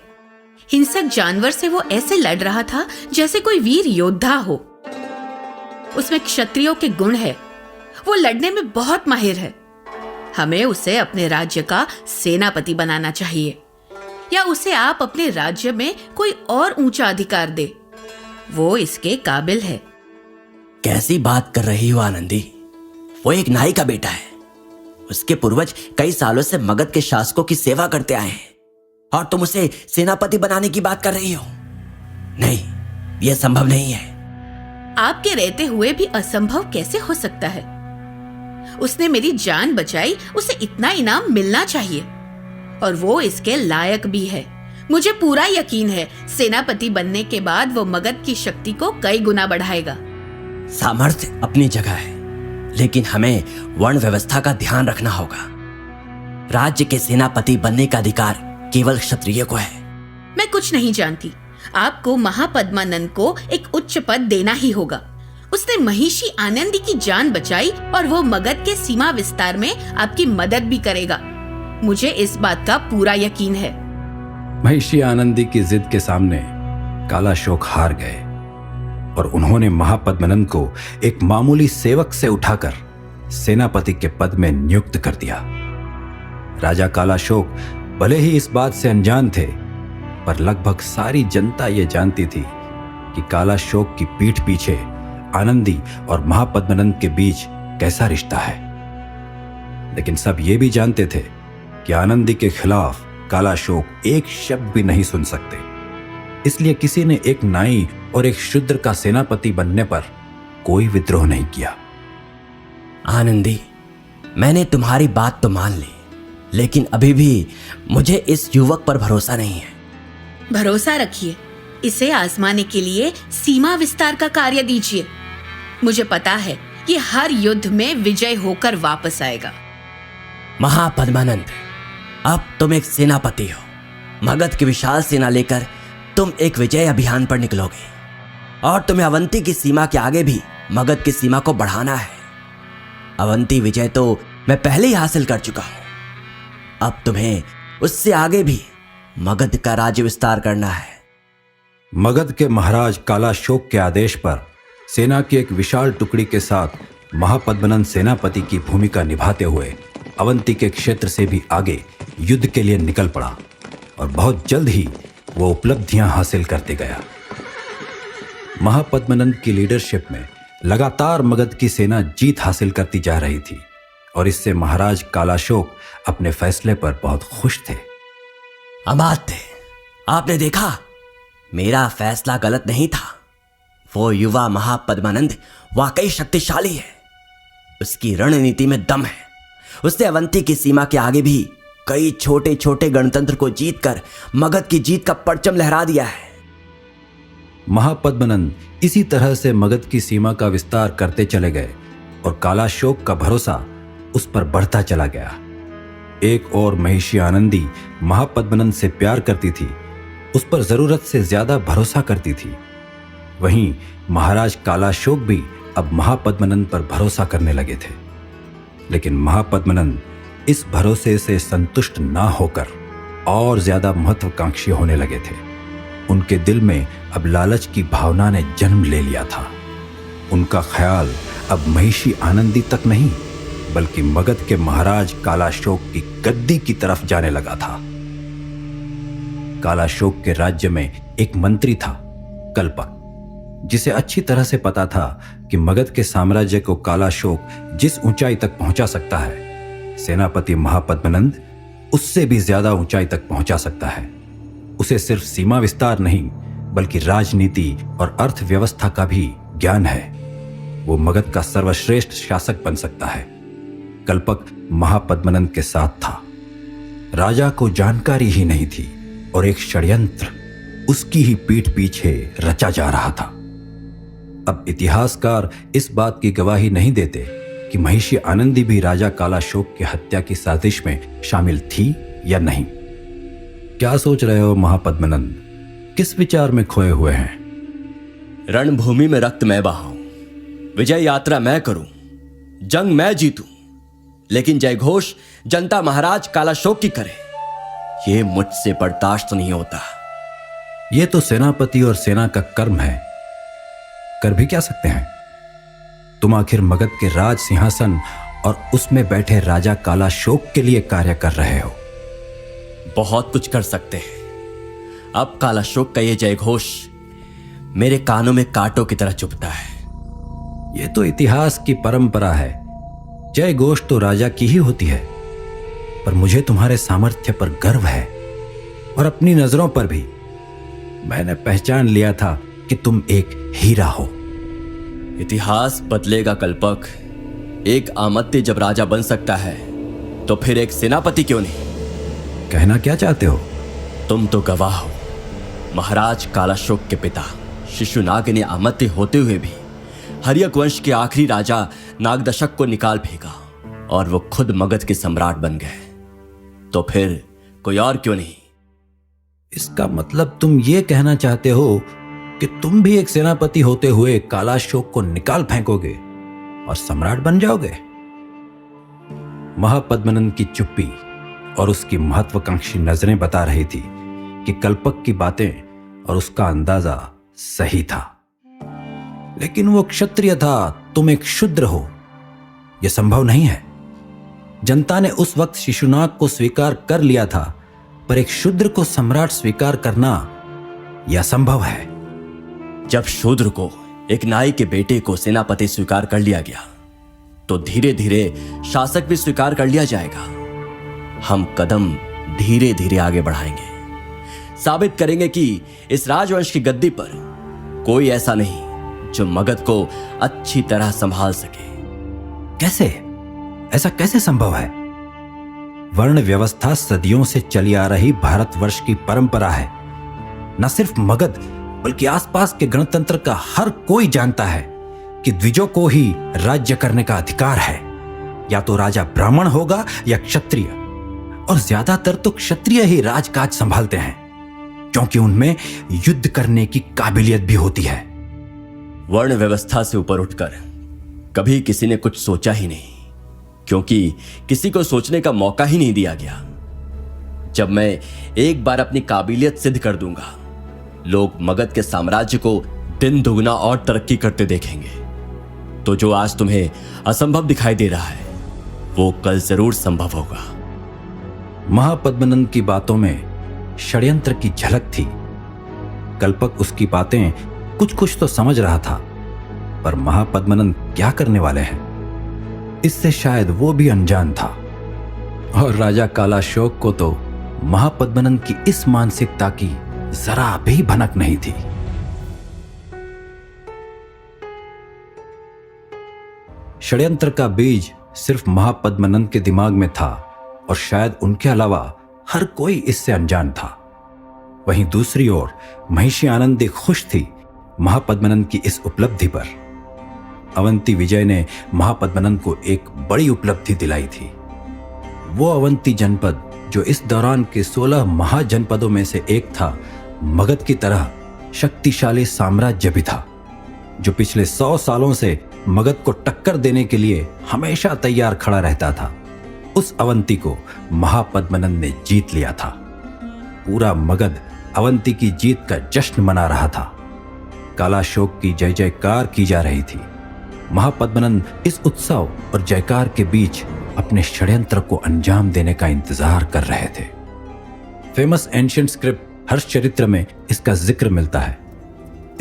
हिंसक जानवर से वो ऐसे लड़ रहा था जैसे कोई वीर योद्धा हो। उसमें क्षत्रियों के गुण है। वो लड़ने में बहुत माहिर है। हमें उसे अपने राज्य का सेनापति बनाना चाहिए, या उसे आप अपने राज्य में कोई और ऊंचा अधिकार दे। वो इसके काबिल है। कैसी बात कर रही हो आनंदी? वो एक नाई का बेटा है। उसके पूर्वज कई सालों से मगध के शासकों की सेवा करते आए हैं और तुम उसे सेनापति बनाने की बात कर रही हो। नहीं, यह संभव नहीं है। आपके रहते हुए भी असंभव कैसे हो सकता है? उसने मेरी जान बचाई, उसे इतना इनाम मिलना चाहिए और वो इसके लायक भी है। मुझे पूरा यकीन है सेनापति बनने के बाद वो मगध की शक्ति को कई गुना बढ़ाएगा। सामर्थ्य अपनी जगह है, लेकिन हमें वर्ण व्यवस्था का ध्यान रखना होगा। राज्य के सेनापति बनने का अधिकार केवल क्षत्रिय को है। मैं कुछ नहीं जानती। आपको महापद्मानंद को एक उच्च पद देना ही होगा। उसने महिषी आनंदी की जान बचाई और वो मगध के सीमा विस्तार में आपकी मदद भी करेगा। मुझे इस बात का पूरा यकीन है। महिषी आनंदी की जिद के सामने कालाशोक हार गए और उन्होंने महापद्मनंद को एक मामूली सेवक से उठाकर सेनापति के पद में नियुक्त कर दिया। राजा कालाशोक भले ही इस बात से अनजान थे, पर लगभग सारी जनता ये जानती थी कि कालाशोक की पीठ पीछे आनंदी और महापद्मनंद के बीच कैसा रिश्ता है। लेकिन सब ये भी जानते थे कि आनंदी के खिलाफ कालाशोक एक शब्द भी नहीं सुन सकते। इसलिए किसी ने एक नाई और एक शूद्र का सेनापति बनने पर कोई विद्रोह नहीं किया। आनंदी, मैंने तुम्हारी बात तो मान ली, लेकिन अभी भी मुझे इस युवक पर भरोसा नहीं है। भरोसा रखिए, इसे आजमाने के लिए सीमा विस्तार का कार्य दीजिए। मुझे पता है कि हर युद्ध में विजय होकर वापस आएगा। महापद्मानंद, अब तुम एक सेनापति हो। मगध की विशाल सेना लेकर तुम एक विजय अभियान पर निकलोगे और तुम्हें अवंती की सीमा के आगे भी मगध की सीमा को बढ़ाना है। अवंती विजय तो मैं पहले ही हासिल कर चुका हूं। अब तुम्हें उससे आगे भी मगध का राज्य विस्तार करना है। मगध के महाराज कालाशोक के आदेश पर सेना की एक विशाल टुकड़ी के साथ महापद्मनंद सेनापति की भूमिका निभाते हुए अवंती के क्षेत्र से भी आगे युद्ध के लिए निकल पड़ा और बहुत जल्द ही वो उपलब्धियां हासिल करते गया। महापद्मनंद की लीडरशिप में लगातार मगध की सेना जीत हासिल करती जा रही थी और इससे महाराज कालाशोक अपने फैसले पर बहुत खुश थे। अमात्य, आपने देखा, मेरा फैसला गलत नहीं था। वो युवा महापद्मानंद वाकई शक्तिशाली है। उसकी रणनीति में दम है। उसने अवंती की सीमा के आगे भी कई छोटे छोटे गणतंत्र को जीतकर मगध की जीत का परचम लहरा दिया है। महापद्मनंद इसी तरह से मगध की सीमा का विस्तार करते चले गए और कालाशोक का भरोसा उस पर बढ़ता चला गया। एक और महिषी आनंदी महापद्मनंद से प्यार करती थी, उस पर जरूरत से ज्यादा भरोसा करती थी। वहीं महाराज कालाशोक भी अब महापद्मनंद पर भरोसा करने लगे थे। लेकिन महापद्मनंद इस भरोसे से संतुष्ट ना होकर और ज्यादा महत्वाकांक्षी होने लगे थे। उनके दिल में अब लालच की भावना ने जन्म ले लिया था। उनका ख्याल अब महिषी आनंदी तक नहीं, बल्कि मगध के महाराज कालाशोक की गद्दी की तरफ जाने लगा था। कालाशोक के राज्य में एक मंत्री था, कल्पक, जिसे अच्छी तरह से पता था कि मगध के साम्राज्य को कालाशोक जिस ऊंचाई तक पहुंचा सकता है, सेनापति महापद्मनंद उससे भी ज्यादा ऊंचाई तक पहुंचा सकता है। उसे सिर्फ सीमा विस्तार नहीं, बल्कि राजनीति और अर्थव्यवस्था का भी ज्ञान है। वो मगध का सर्वश्रेष्ठ शासक बन सकता है। कल्पक महापद्मनंद के साथ था। राजा को जानकारी ही नहीं थी और एक षड्यंत्र उसकी ही पीठ पीछे रचा जा रहा था। अब इतिहासकार इस बात की गवाही नहीं देते कि महिषी आनंदी भी राजा कालाशोक की हत्या की साजिश में शामिल थी या नहीं। क्या सोच रहे हो महापद्मनंद? किस विचार में खोए हुए हैं? रणभूमि में रक्त मैं बहाऊं, विजय यात्रा मैं करूं, जंग मैं जीतूं, लेकिन जयघोष जनता महाराज कालाशोक की करे, ये मुझसे बर्दाश्त नहीं होता। ये तो सेनापति और सेना का कर्म है, कर भी क्या सकते हैं? तुम आखिर मगध के राज सिंहासन और उसमें बैठे राजा कालाशोक के लिए कार्य कर रहे हो। बहुत कुछ कर सकते हैं। अब कालाशोक का ये जयघोष मेरे कानों में कांटों की तरह चुभता है। ये तो इतिहास की परंपरा है। जय घोष तो राजा की ही होती है, पर मुझे तुम्हारे सामर्थ्य पर गर्व है और अपनी नजरों पर भी। मैंने पहचान लिया था कि तुम एक हीरा हो। इतिहास बदलेगा कल्पक। एक अमात्य जब राजा बन सकता है तो फिर एक सेनापति क्यों नहीं? कहना क्या चाहते हो? तुम तो गवाह हो। महाराज कालाशोक के पिता शिशुनाग ने अमात्य होते हुए भी हर्यक वंश के आखिरी राजा नागदशक को निकाल फेंका और वो खुद मगध के सम्राट बन गए। तो फिर कोई और क्यों नहीं? इसका मतलब तुम ये कहना चाहते हो कि तुम भी एक सेनापति होते हुए कालाशोक को निकाल फेंकोगे और सम्राट बन जाओगे? महापद्मनंद की चुप्पी और उसकी महत्वाकांक्षी नजरें बता रही थी कि कल्पक की बातें और उसका अंदाजा सही था। लेकिन वो क्षत्रिय था, तुम एक शूद्र हो। यह संभव नहीं है। जनता ने उस वक्त शिशुनाग को स्वीकार कर लिया था, पर एक शूद्र को सम्राट स्वीकार करना यह असंभव है। जब शूद्र को एक नाई के बेटे को सेनापति स्वीकार कर लिया गया तो धीरे धीरे शासक भी स्वीकार कर लिया जाएगा। हम कदम धीरे धीरे आगे बढ़ाएंगे, साबित करेंगे कि इस राजवंश की गद्दी पर कोई ऐसा नहीं जो मगध को अच्छी तरह संभाल सके। कैसे? ऐसा कैसे संभव है? वर्ण व्यवस्था सदियों से चली आ रही भारतवर्ष की परंपरा है। न सिर्फ मगध बल्कि आसपास के गणतंत्र का हर कोई जानता है कि द्विजों को ही राज्य करने का अधिकार है। या तो राजा ब्राह्मण होगा या क्षत्रिय, और ज्यादातर तो क्षत्रिय ही राजकाज संभालते हैं क्योंकि उनमें युद्ध करने की काबिलियत भी होती है। वर्ण व्यवस्था से ऊपर उठकर कभी किसी ने कुछ सोचा ही नहीं, क्योंकि किसी को सोचने का मौका ही नहीं दिया गया। जब मैं एक बार अपनी काबिलियत सिद्ध कर दूंगा, लोग मगध के साम्राज्य को दिन दुगना और तरक्की करते देखेंगे। तो जो आज तुम्हें असंभव दिखाई दे रहा है वो कल जरूर संभव होगा। महापद्मनंद की बातों में षड्यंत्र की झलक थी। कल्पक उसकी बातें कुछ कुछ तो समझ रहा था, पर महापद्मनंद क्या करने वाले हैं, इससे शायद वो भी अनजान था। और राजा कालाशोक को तो महापद्मनंद की इस मानसिकता की जरा भी भनक नहीं थी। षड्यंत्र का बीज सिर्फ महापद्मनंद के दिमाग में था और शायद उनके अलावा हर कोई इससे अनजान था। वहीं दूसरी ओर महिषी आनंदी खुश थी महापद्मनंद की इस उपलब्धि पर। अवंती विजय ने महापद्मनंद को एक बड़ी उपलब्धि दिलाई थी। वो अवंती जनपद जो इस दौरान के 16 महाजनपदों में से एक था, मगध की तरह शक्तिशाली साम्राज्य भी था जो पिछले 100 सालों से मगध को टक्कर देने के लिए हमेशा तैयार खड़ा रहता था। उस अवंती को महापद्मनंद ने जीत लिया था। पूरा मगध अवंती की जीत का जश्न मना रहा था। कालाशोक की जय जयकार की जा रही थी। महापद्मनंद इस उत्सव और जयकार के बीच अपने षड्यंत्र को अंजाम देने का इंतजार कर रहे थे। फेमस एंशिएंट स्क्रिप्ट हर्षचरित्र में इसका जिक्र मिलता है।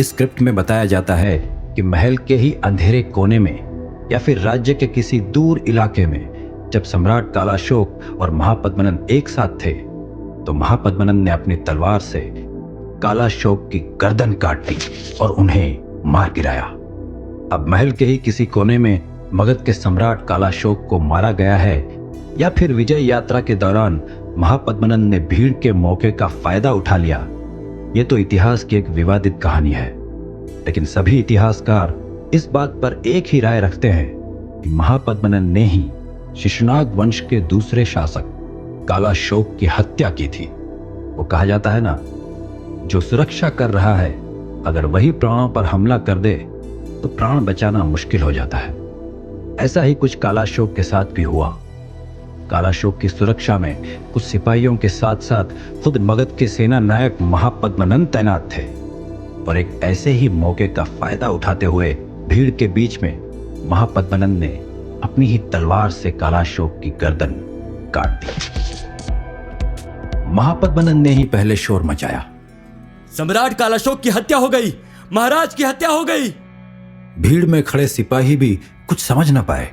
इस स्क्रिप्ट में बताया जाता है कि महल के ही अंधेरे कोने में या फिर राज्य के किसी दूर इलाके में जब सम्राट कालाशोक और महापद्मनंद एक साथ थे तो महापद्मनंद ने अपनी तलवार से कालाशोक की गर्दन काट दी और उन्हें मार गिराया। अब महल के ही किसी कोने में मगध के सम्राट कालाशोक को मारा गया है या फिर विजय यात्रा के दौरान महापद्मनंद ने भीड़ के मौके का फायदा उठा लिया, ये तो इतिहास की एक विवादित कहानी है। लेकिन सभी इतिहासकार इस बात पर एक ही राय रखते हैं कि महापद्मनंद ने ही शिशुनाग वंश के दूसरे शासक कालाशोक की हत्या की थी। वो कहा जाता है ना, जो सुरक्षा कर रहा है अगर वही प्राणों पर हमला कर दे तो प्राण बचाना मुश्किल हो जाता है। ऐसा ही कुछ कालाशोक के साथ भी हुआ। कालाशोक की सुरक्षा में कुछ सिपाहियों के साथ साथ खुद मगध के सेना नायक महापद्मनंद तैनात थे और एक ऐसे ही मौके का फायदा उठाते हुए भीड़ के बीच में महापद्मनंद ने अपनी ही तलवार से कालाशोक की गर्दन काट दी। महापद्मनंद ने ही पहले शोर मचाया, सम्राट कालाशोक की हत्या हो गई, महाराज की हत्या हो गई। भीड़ में खड़े सिपाही भी कुछ समझ न पाए।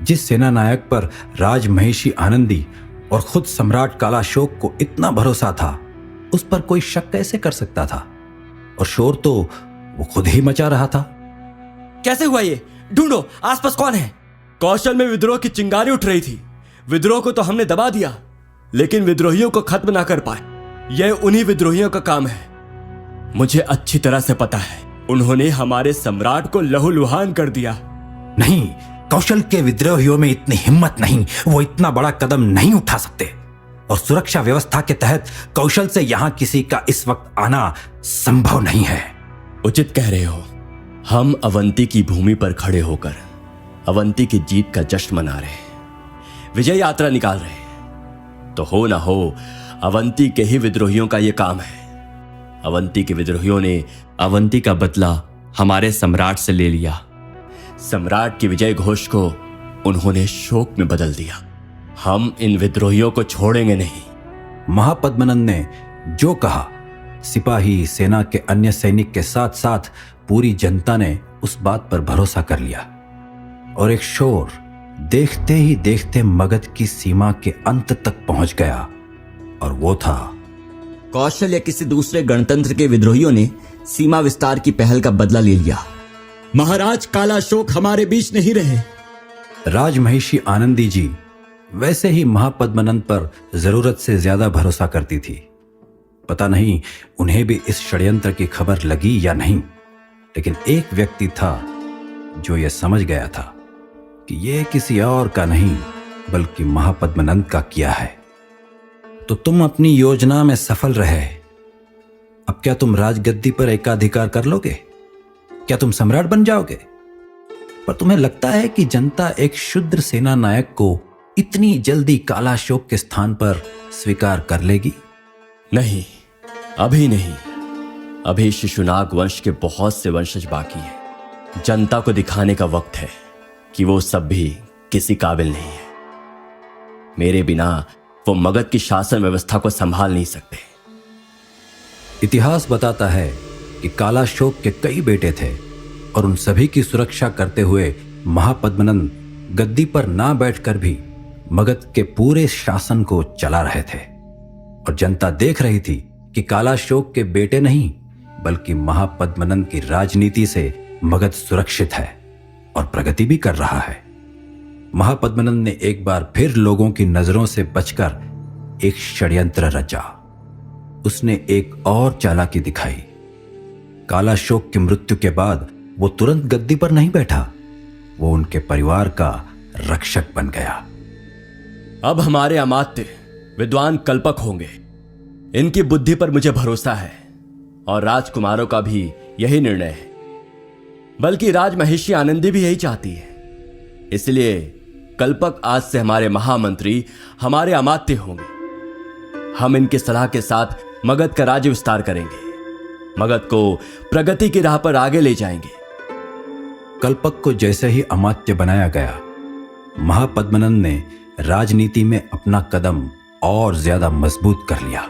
जिस सेना नायक पर राजमहिषी आनंदी और खुद सम्राट कालाशोक को इतना भरोसा था, उस पर कोई शक कैसे कर सकता था? और शोर तो वो खुद ही मचा रहा था। कैसे हुआ ये? ढूंढो, आसपास कौन है? कौशल में विद्रोह की चिंगारी उठ रही थी। विद्रोह को तो हमने दबा दिया, लेकिन विद्रोहियों को खत्म ना कर पाए। यह उन्हीं विद्रोहियों का काम है। मुझे अच्छी तरह से पता है, उन्होंने हमारे सम्राट को लहूलुहान कर दिया। नहीं, कौशल के विद्रोहियों में इतनी हिम्मत नहीं, वो इतना बड़ा कदम नहीं उठा सकते। और सुरक्षा व्यवस्था के तहत कौशल से यहां किसी का इस वक्त आना संभव नहीं है। उचित कह रहे हो। हम अवंती की भूमि पर खड़े होकर अवंती की जीत का जश्न मना रहे हैं, विजय यात्रा निकाल रहे हैं। तो हो ना हो, अवंती के ही विद्रोहियों का यह काम है। अवंती के विद्रोहियों ने अवंती का बदला हमारे सम्राट से ले लिया। सम्राट की विजय घोष को उन्होंने शोक में बदल दिया। हम इन विद्रोहियों को छोड़ेंगे नहीं। महापद्मनंद ने जो कहा, सिपाही, सेना के अन्य सैनिक के साथ साथ पूरी जनता ने उस बात पर भरोसा कर लिया। और एक शोर देखते ही देखते मगध की सीमा के अंत तक पहुंच गया, और वो था कौशल या किसी दूसरे गणतंत्र के विद्रोहियों ने सीमा विस्तार की पहल का बदला ले लिया। महाराज कालाशोक हमारे बीच नहीं रहे। राजमहिषी आनंदी जी वैसे ही महापद्मनंद पर जरूरत से ज्यादा भरोसा करती थी। पता नहीं उन्हें भी इस षड्यंत्र की खबर लगी या नहीं, लेकिन एक व्यक्ति था जो यह समझ गया था कि यह किसी और का नहीं बल्कि महापद्मनंद का किया है। तो तुम अपनी योजना में सफल रहे। अब क्या तुम राजगद्दी पर एकाधिकार कर लोगे? क्या तुम सम्राट बन जाओगे? पर तुम्हें लगता है कि जनता एक शुद्र सेना नायक को इतनी जल्दी कालाशोक के स्थान पर स्वीकार कर लेगी? नहीं, अभी नहीं। अभी शिशुनाग वंश के बहुत से वंशज बाकी हैं। जनता को दिखाने का वक्त है कि वो सब भी किसी काबिल नहीं है। मेरे बिना वो मगध की शासन व्यवस्था को संभाल नहीं सकते। इतिहास बताता है कि कालाशोक के कई बेटे थे, और उन सभी की सुरक्षा करते हुए महापद्मनंद गद्दी पर ना बैठकर भी मगध के पूरे शासन को चला रहे थे। और जनता देख रही थी कि कालाशोक के बेटे नहीं बल्कि महापद्मनंद की राजनीति से मगध सुरक्षित है और प्रगति भी कर रहा है। महापद्मनंद ने एक बार फिर लोगों की नजरों से बचकर एक षड्यंत्र रचा। उसने एक और चालाकी दिखाई। कालाशोक की मृत्यु के बाद वो तुरंत गद्दी पर नहीं बैठा, वो उनके परिवार का रक्षक बन गया। अब हमारे अमात्य विद्वान कल्पक होंगे। इनकी बुद्धि पर मुझे भरोसा है, और राजकुमारों का भी यही निर्णय है। बल्कि राजमहिषी आनंदी भी यही चाहती है। इसलिए कल्पक आज से हमारे महामंत्री हमारे अमात्य होंगे। हम इनकी सलाह के साथ मगध का राज्य विस्तार करेंगे, मगध को प्रगति की राह पर आगे ले जाएंगे। कल्पक को जैसे ही अमात्य बनाया गया, महापद्मनंद ने राजनीति में अपना कदम और ज्यादा मजबूत कर लिया।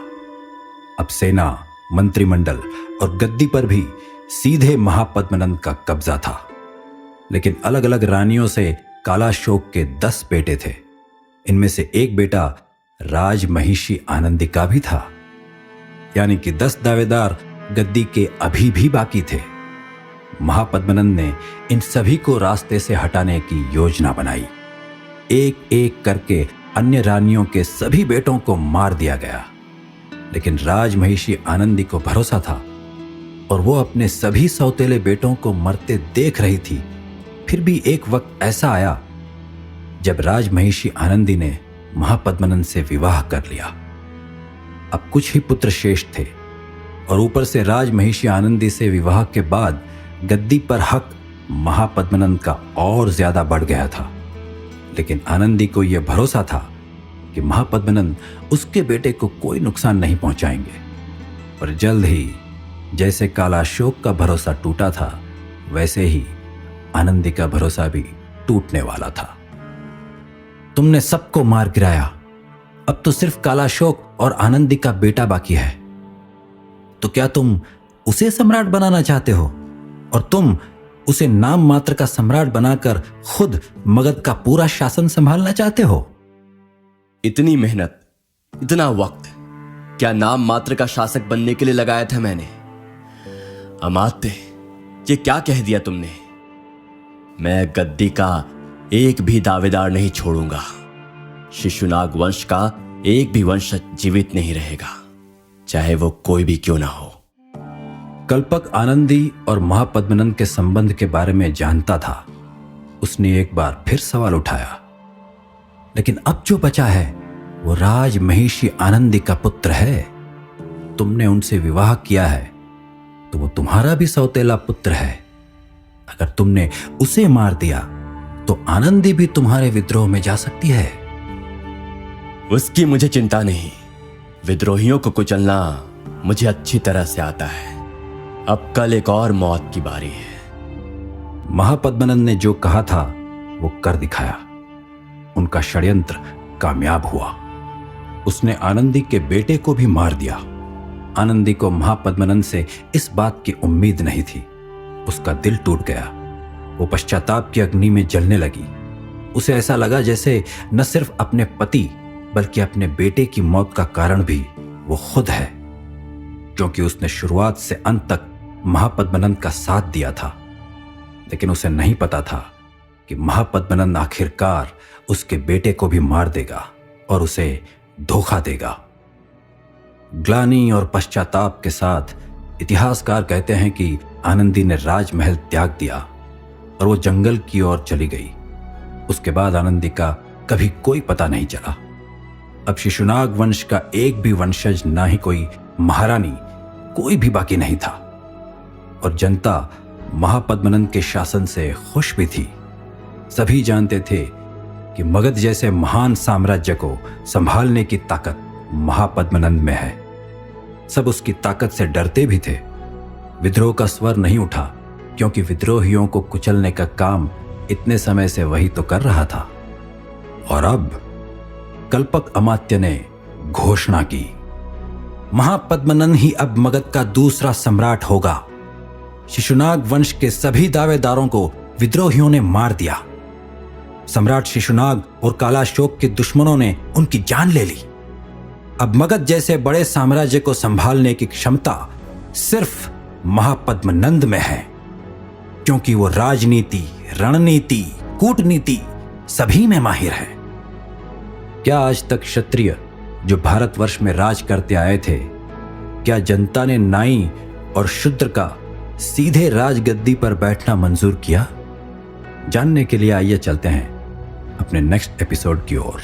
अब सेना, मंत्रिमंडल और गद्दी पर भी सीधे महापद्मनंद का कब्जा था। लेकिन अलग अलग रानियों से कालाशोक के 10 बेटे थे। इनमें से एक बेटा राजमहिषी आनंदी का भी था, यानी कि 10 दावेदार गद्दी के अभी भी बाकी थे। महापद्मनंद ने इन सभी को रास्ते से हटाने की योजना बनाई। एक एक करके अन्य रानियों के सभी बेटों को मार दिया गया। लेकिन राजमहिषी आनंदी को भरोसा था, और वो अपने सभी सौतेले बेटों को मरते देख रही थी। फिर भी एक वक्त ऐसा आया जब राजमहिषी आनंदी ने महापद्मनंद से विवाह कर लिया। अब कुछ ही पुत्र शेष थे, और ऊपर से राजमहिषी आनंदी से विवाह के बाद गद्दी पर हक महापद्मनंद का और ज्यादा बढ़ गया था। लेकिन आनंदी को यह भरोसा था कि महापद्मनंद उसके बेटे को कोई नुकसान नहीं पहुंचाएंगे। पर जल्द ही जैसे कालाशोक का भरोसा टूटा था, वैसे ही आनंदी का भरोसा भी टूटने वाला था। तुमने सबको मार गिराया, अब तो सिर्फ कालाशोक और आनंदी का बेटा बाकी है। तो क्या तुम उसे सम्राट बनाना चाहते हो? और तुम उसे नाम मात्र का सम्राट बनाकर खुद मगध का पूरा शासन संभालना चाहते हो? इतनी मेहनत, इतना वक्त क्या नाम मात्र का शासक बनने के लिए लगाया था मैंने? अमात्य, ये क्या कह दिया तुमने? मैं गद्दी का एक भी दावेदार नहीं छोड़ूंगा। शिशुनाग वंश का एक भी वंशज जीवित नहीं रहेगा, चाहे वो कोई भी क्यों ना हो। कल्पक आनंदी और महापद्मनंद के संबंध के बारे में जानता था। उसने एक बार फिर सवाल उठाया, लेकिन अब जो बचा है वो राज महिषी आनंदी का पुत्र है। तुमने उनसे विवाह किया है तो वो तुम्हारा भी सौतेला पुत्र है। अगर तुमने उसे मार दिया तो आनंदी भी तुम्हारे विद्रोह में जा सकती है। उसकी मुझे चिंता नहीं। विद्रोहियों को कुचलना मुझे अच्छी तरह से आता है। अब कल एक और मौत की बारी है। महापद्मनंद ने जो कहा था वो कर दिखाया। उनका षड्यंत्र कामयाब हुआ। उसने आनंदी के बेटे को भी मार दिया। आनंदी को महापद्मनंद से इस बात की उम्मीद नहीं थी। उसका दिल टूट गया। वो पश्चाताप की अग्नि में जलने लगी। उसे ऐसा लगा जैसे न सिर्फ अपने पति बल्कि अपने बेटे की मौत का कारण भी वो खुद है, क्योंकि उसने शुरुआत से अंत तक महापद्मनंद का साथ दिया था। लेकिन उसे नहीं पता था कि महापद्मनंद आखिरकार उसके बेटे को भी मार देगा और उसे धोखा देगा। ग्लानि और पश्चाताप के साथ इतिहासकार कहते हैं कि आनंदी ने राजमहल त्याग दिया और वो जंगल की ओर चली गई। उसके बाद आनंदी का कभी कोई पता नहीं चला। अब शिशुनाग वंश का एक भी वंशज, ना ही कोई महारानी, कोई भी बाकी नहीं था। और जनता महापद्मनंद के शासन से खुश भी थी। सभी जानते थे कि मगध जैसे महान साम्राज्य को संभालने की ताकत महापद्मनंद में है। सब उसकी ताकत से डरते भी थे। विद्रोह का स्वर नहीं उठा, क्योंकि विद्रोहियों को कुचलने का काम इतने समय से वही तो कर रहा था। और अब कल्पक अमात्य ने घोषणा की, महापद्मनंद ही अब मगध का दूसरा सम्राट होगा। शिशुनाग वंश के सभी दावेदारों को विद्रोहियों ने मार दिया। सम्राट शिशुनाग और कालाशोक के दुश्मनों ने उनकी जान ले ली। अब मगध जैसे बड़े साम्राज्य को संभालने की क्षमता सिर्फ महापद्मनंद में है, क्योंकि वो राजनीति, रणनीति, कूटनीति सभी में माहिर है। क्या आज तक क्षत्रिय जो भारतवर्ष में राज करते आए थे, क्या जनता ने नाई और शूद्र का सीधे राजगद्दी पर बैठना मंजूर किया? जानने के लिए आइए चलते हैं अपने नेक्स्ट एपिसोड की ओर।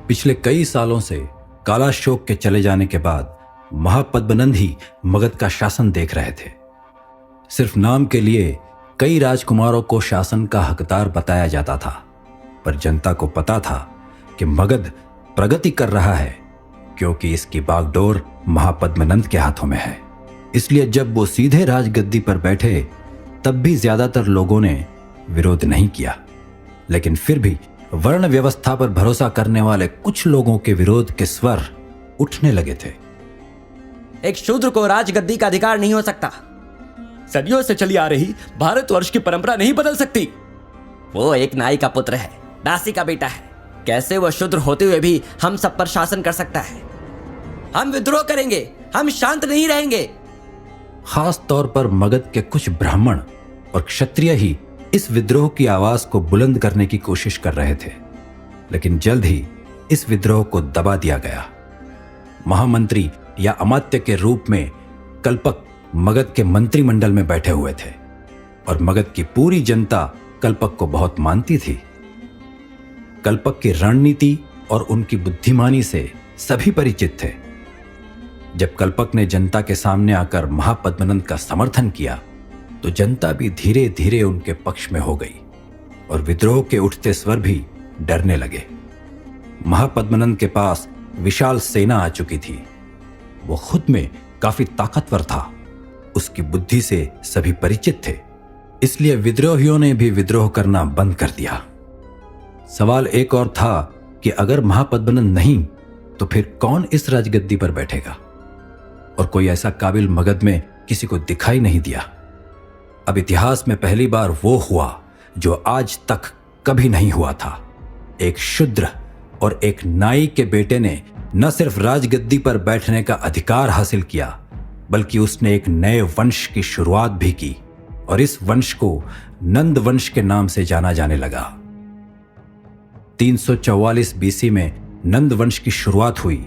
पिछले कई सालों से कालाशोक के चले जाने के बाद महापद्मनंद ही मगध का शासन देख रहे थे। सिर्फ नाम के लिए कई राजकुमारों को शासन का हकदार बताया जाता था, पर जनता को पता था कि मगध प्रगति कर रहा है, क्योंकि इसकी बागडोर महापद्मनंद के हाथों में है। इसलिए जब वो सीधे राजगद्दी पर बैठे तब भी ज्यादातर लोगों ने विरोध नहीं किया। लेकिन फिर भी वर्ण व्यवस्था पर भरोसा करने वाले कुछ लोगों के विरोध के स्वर उठने लगे थे। एक शूद्र को राजगद्दी का अधिकार नहीं हो सकता। सदियों से चली आ रही भारतवर्ष की परंपरा नहीं बदल सकती। वो एक नाई का पुत्र है, दासी का बेटा है। कैसे वो शूद्र होते हुए भी हम सब पर शासन कर सकता है? हम विद्रोह करेंगे, हम शांत नहीं रहेंगे। खास तौर पर मगध के कुछ ब्राह्मण और क्षत्रिय ही इस विद्रोह की आवाज को बुलंद करने की कोशिश कर रहे थे। लेकिन जल्द ही इस विद्रोह को दबा दिया गया। महामंत्री या अमात्य के रूप में कल्पक मगध के मंत्रिमंडल में बैठे हुए थे और मगध की पूरी जनता कल्पक को बहुत मानती थी। कल्पक की रणनीति और उनकी बुद्धिमानी से सभी परिचित थे। जब कल्पक ने जनता के सामने आकर महापद्मनंद का समर्थन किया तो जनता भी धीरे धीरे उनके पक्ष में हो गई और विद्रोह के उठते स्वर भी डरने लगे। महापद्मनंद के पास विशाल सेना आ चुकी थी। वो खुद में काफी ताकतवर था। उसकी बुद्धि से सभी परिचित थे। इसलिए विद्रोहियों ने भी विद्रोह करना बंद कर दिया। सवाल एक और था कि अगर महापद्मनंद नहीं तो फिर कौन इस राजगद्दी पर बैठेगा? और कोई ऐसा काबिल मगध में किसी को दिखाई नहीं दिया। अब इतिहास में पहली बार वो हुआ जो आज तक कभी नहीं हुआ था। एक शूद्र और एक नाई के बेटे ने न सिर्फ राजगद्दी पर बैठने का अधिकार हासिल किया, बल्कि उसने एक नए वंश की शुरुआत भी की और इस वंश को नंद वंश के नाम से जाना जाने लगा। 344 बीसी में नंद वंश की शुरुआत हुई,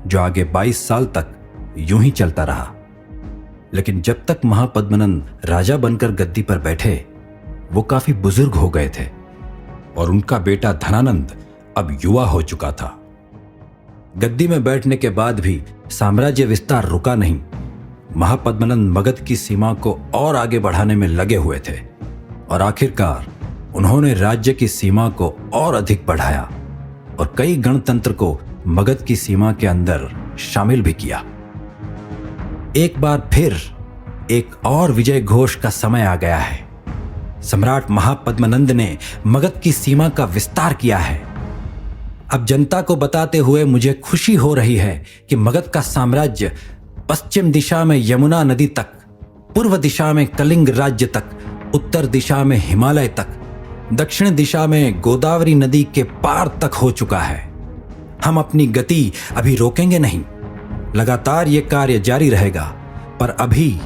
जो आगे 22 साल तक यूं ही चलता रहा। लेकिन जब तक महापद्मनंद राजा बनकर गद्दी पर बैठे, वो काफी बुजुर्ग हो गए थे और उनका बेटा धनानंद अब युवा हो चुका था। गद्दी में बैठने के बाद भी साम्राज्य विस्तार रुका नहीं। महापद्मनंद मगध की सीमा को और आगे बढ़ाने में लगे हुए थे और आखिरकार उन्होंने राज्य की सीमा को और अधिक बढ़ाया और कई गणतंत्र को मगध की सीमा के अंदर शामिल भी किया। एक बार फिर एक और विजय घोष का समय आ गया है। सम्राट महापद्मनंद ने मगध की सीमा का विस्तार किया है। अब जनता को बताते हुए मुझे खुशी हो रही है कि मगध का साम्राज्य पश्चिम दिशा में यमुना नदी तक, पूर्व दिशा में कलिंग राज्य तक, उत्तर दिशा में हिमालय तक, दक्षिण दिशा में गोदावरी नदी के पार तक हो चुका है। हम अपनी गति अभी रोकेंगे नहीं, लगातार ये कार्य जारी रहेगा, पर अभी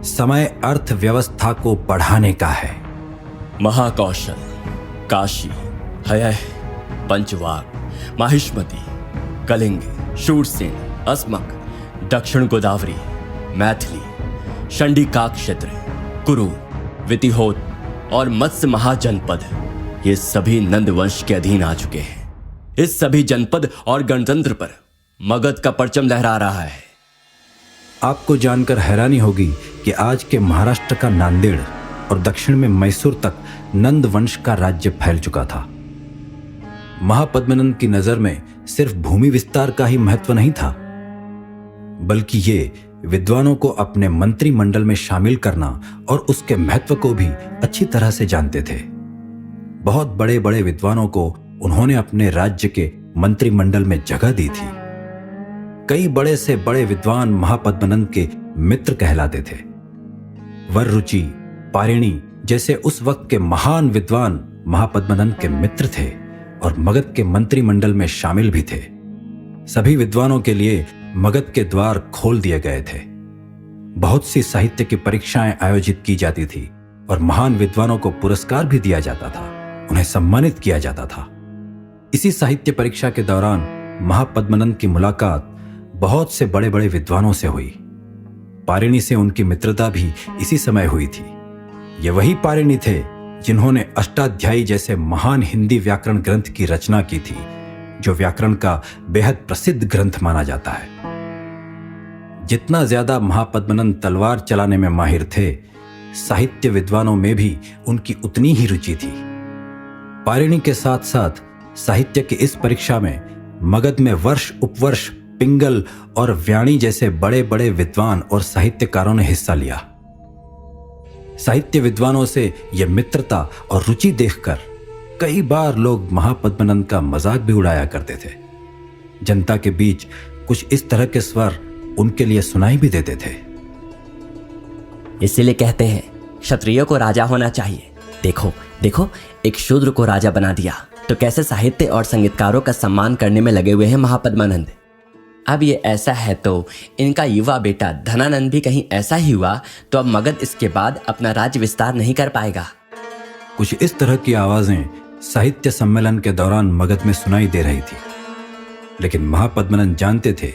समय अर्थव्यवस्था को बढ़ाने का है। महाकौशल, काशी, हयः, पंचवाग, माहिष्मति, कलिंग, शूरसेन, अस्मक, दक्षिण गोदावरी, मैथिली, शंडिका क्षेत्र, कुरु, वितिहोत और मत्स्य महाजनपद, ये सभी नंद वंश के अधीन आ चुके हैं। इस सभी जनपद और गणतंत्र पर मगध का परचम लहरा रहा है। आपको जानकर हैरानी होगी कि आज के महाराष्ट्र का नांदेड़ और दक्षिण में मैसूर तक नंद वंश का राज्य फैल चुका था। महापद्मनंद की नजर में सिर्फ भूमि विस्तार का ही महत्व नहीं था, बल्कि ये विद्वानों को अपने मंत्रिमंडल में शामिल करना और उसके महत्व को भी अच्छी तरह से जानते थे। बहुत बड़े बड़े विद्वानों को उन्होंने अपने राज्य के मंत्रिमंडल में जगह दी थी। कई बड़े से बड़े विद्वान महापद्मनंद के मित्र कहलाते थे। वररुचि, पारिणी जैसे उस वक्त के महान विद्वान महापद्मनंद के मित्र थे और मगध के मंत्रिमंडल में शामिल भी थे। सभी विद्वानों के लिए मगध के द्वार खोल दिए गए थे। बहुत सी साहित्य की परीक्षाएं आयोजित की जाती थी और महान विद्वानों को पुरस्कार भी दिया जाता था, उन्हें सम्मानित किया जाता था। इसी साहित्य परीक्षा के दौरान महापद्मनंद की मुलाकात बहुत से बड़े बड़े विद्वानों से हुई। पारिणी से उनकी मित्रता भी इसी समय हुई थी। ये वही पारिणी थे जिन्होंने अष्टाध्यायी जैसे महान हिंदी व्याकरण ग्रंथ की रचना की थी, जो व्याकरण का बेहद प्रसिद्ध ग्रंथ माना जाता है। जितना ज्यादा महापद्मनंद तलवार चलाने में माहिर थे, साहित्य विद्वानों में भी उनकी उतनी ही रुचि थी। पारिणी के साथ साथ साहित्य की इस परीक्षा में मगध में वर्ष उपवर्ष पिंगल और व्याणी जैसे बड़े बड़े विद्वान और साहित्यकारों ने हिस्सा लिया। साहित्य विद्वानों से यह मित्रता और रुचि देखकर कई बार लोग महापद्मनंद का मजाक भी उड़ाया करते थे। जनता के बीच कुछ इस तरह के स्वर उनके लिए सुनाई भी देते थे। इसीलिए कहते हैं क्षत्रिय को राजा होना चाहिए। देखो देखो, एक शूद्र को राजा बना दिया, तो कैसे साहित्य और संगीतकारों का सम्मान करने में लगे हुए हैं महापद्मनंद। अब ये ऐसा है तो इनका युवा बेटा धनानंद भी कहीं ऐसा ही हुआ तो अब मगध इसके बाद अपना राज्य विस्तार नहीं कर पाएगा। कुछ इस तरह की आवाजें साहित्य सम्मेलन के दौरान मगध में सुनाई दे रही थी। लेकिन महापद्मनंद जानते थे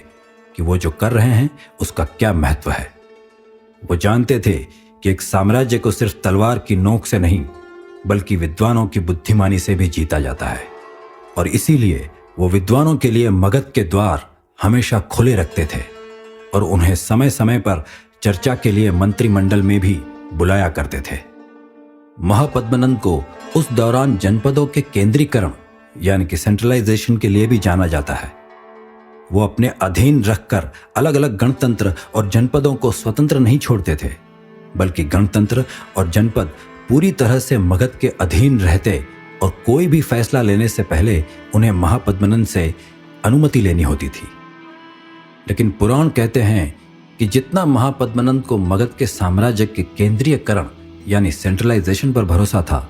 कि वो जो कर रहे हैं उसका क्या महत्व है। वो जानते थे कि एक साम्राज्य को सिर्फ तलवार की नोक से नहीं, बल्कि विद्वानों की बुद्धिमानी से भी जीता जाता है। और इसीलिए वो विद्वानों के लिए मगध के द्वार हमेशा खुले रखते थे और उन्हें समय समय पर चर्चा के लिए मंत्रिमंडल में भी बुलाया करते थे। महापद्मनंद को उस दौरान जनपदों के केंद्रीकरण यानी कि सेंट्रलाइजेशन के लिए भी जाना जाता है। वो अपने अधीन रखकर अलग अलग गणतंत्र और जनपदों को स्वतंत्र नहीं छोड़ते थे, बल्कि गणतंत्र और जनपद पूरी तरह से मगध के अधीन रहते और कोई भी फैसला लेने से पहले उन्हें महापद्मनंद से अनुमति लेनी होती थी। लेकिन पुराण कहते हैं कि जितना महापद्मनंद को मगध के साम्राज्य के केंद्रीयकरण यानी सेंट्रलाइजेशन पर भरोसा था,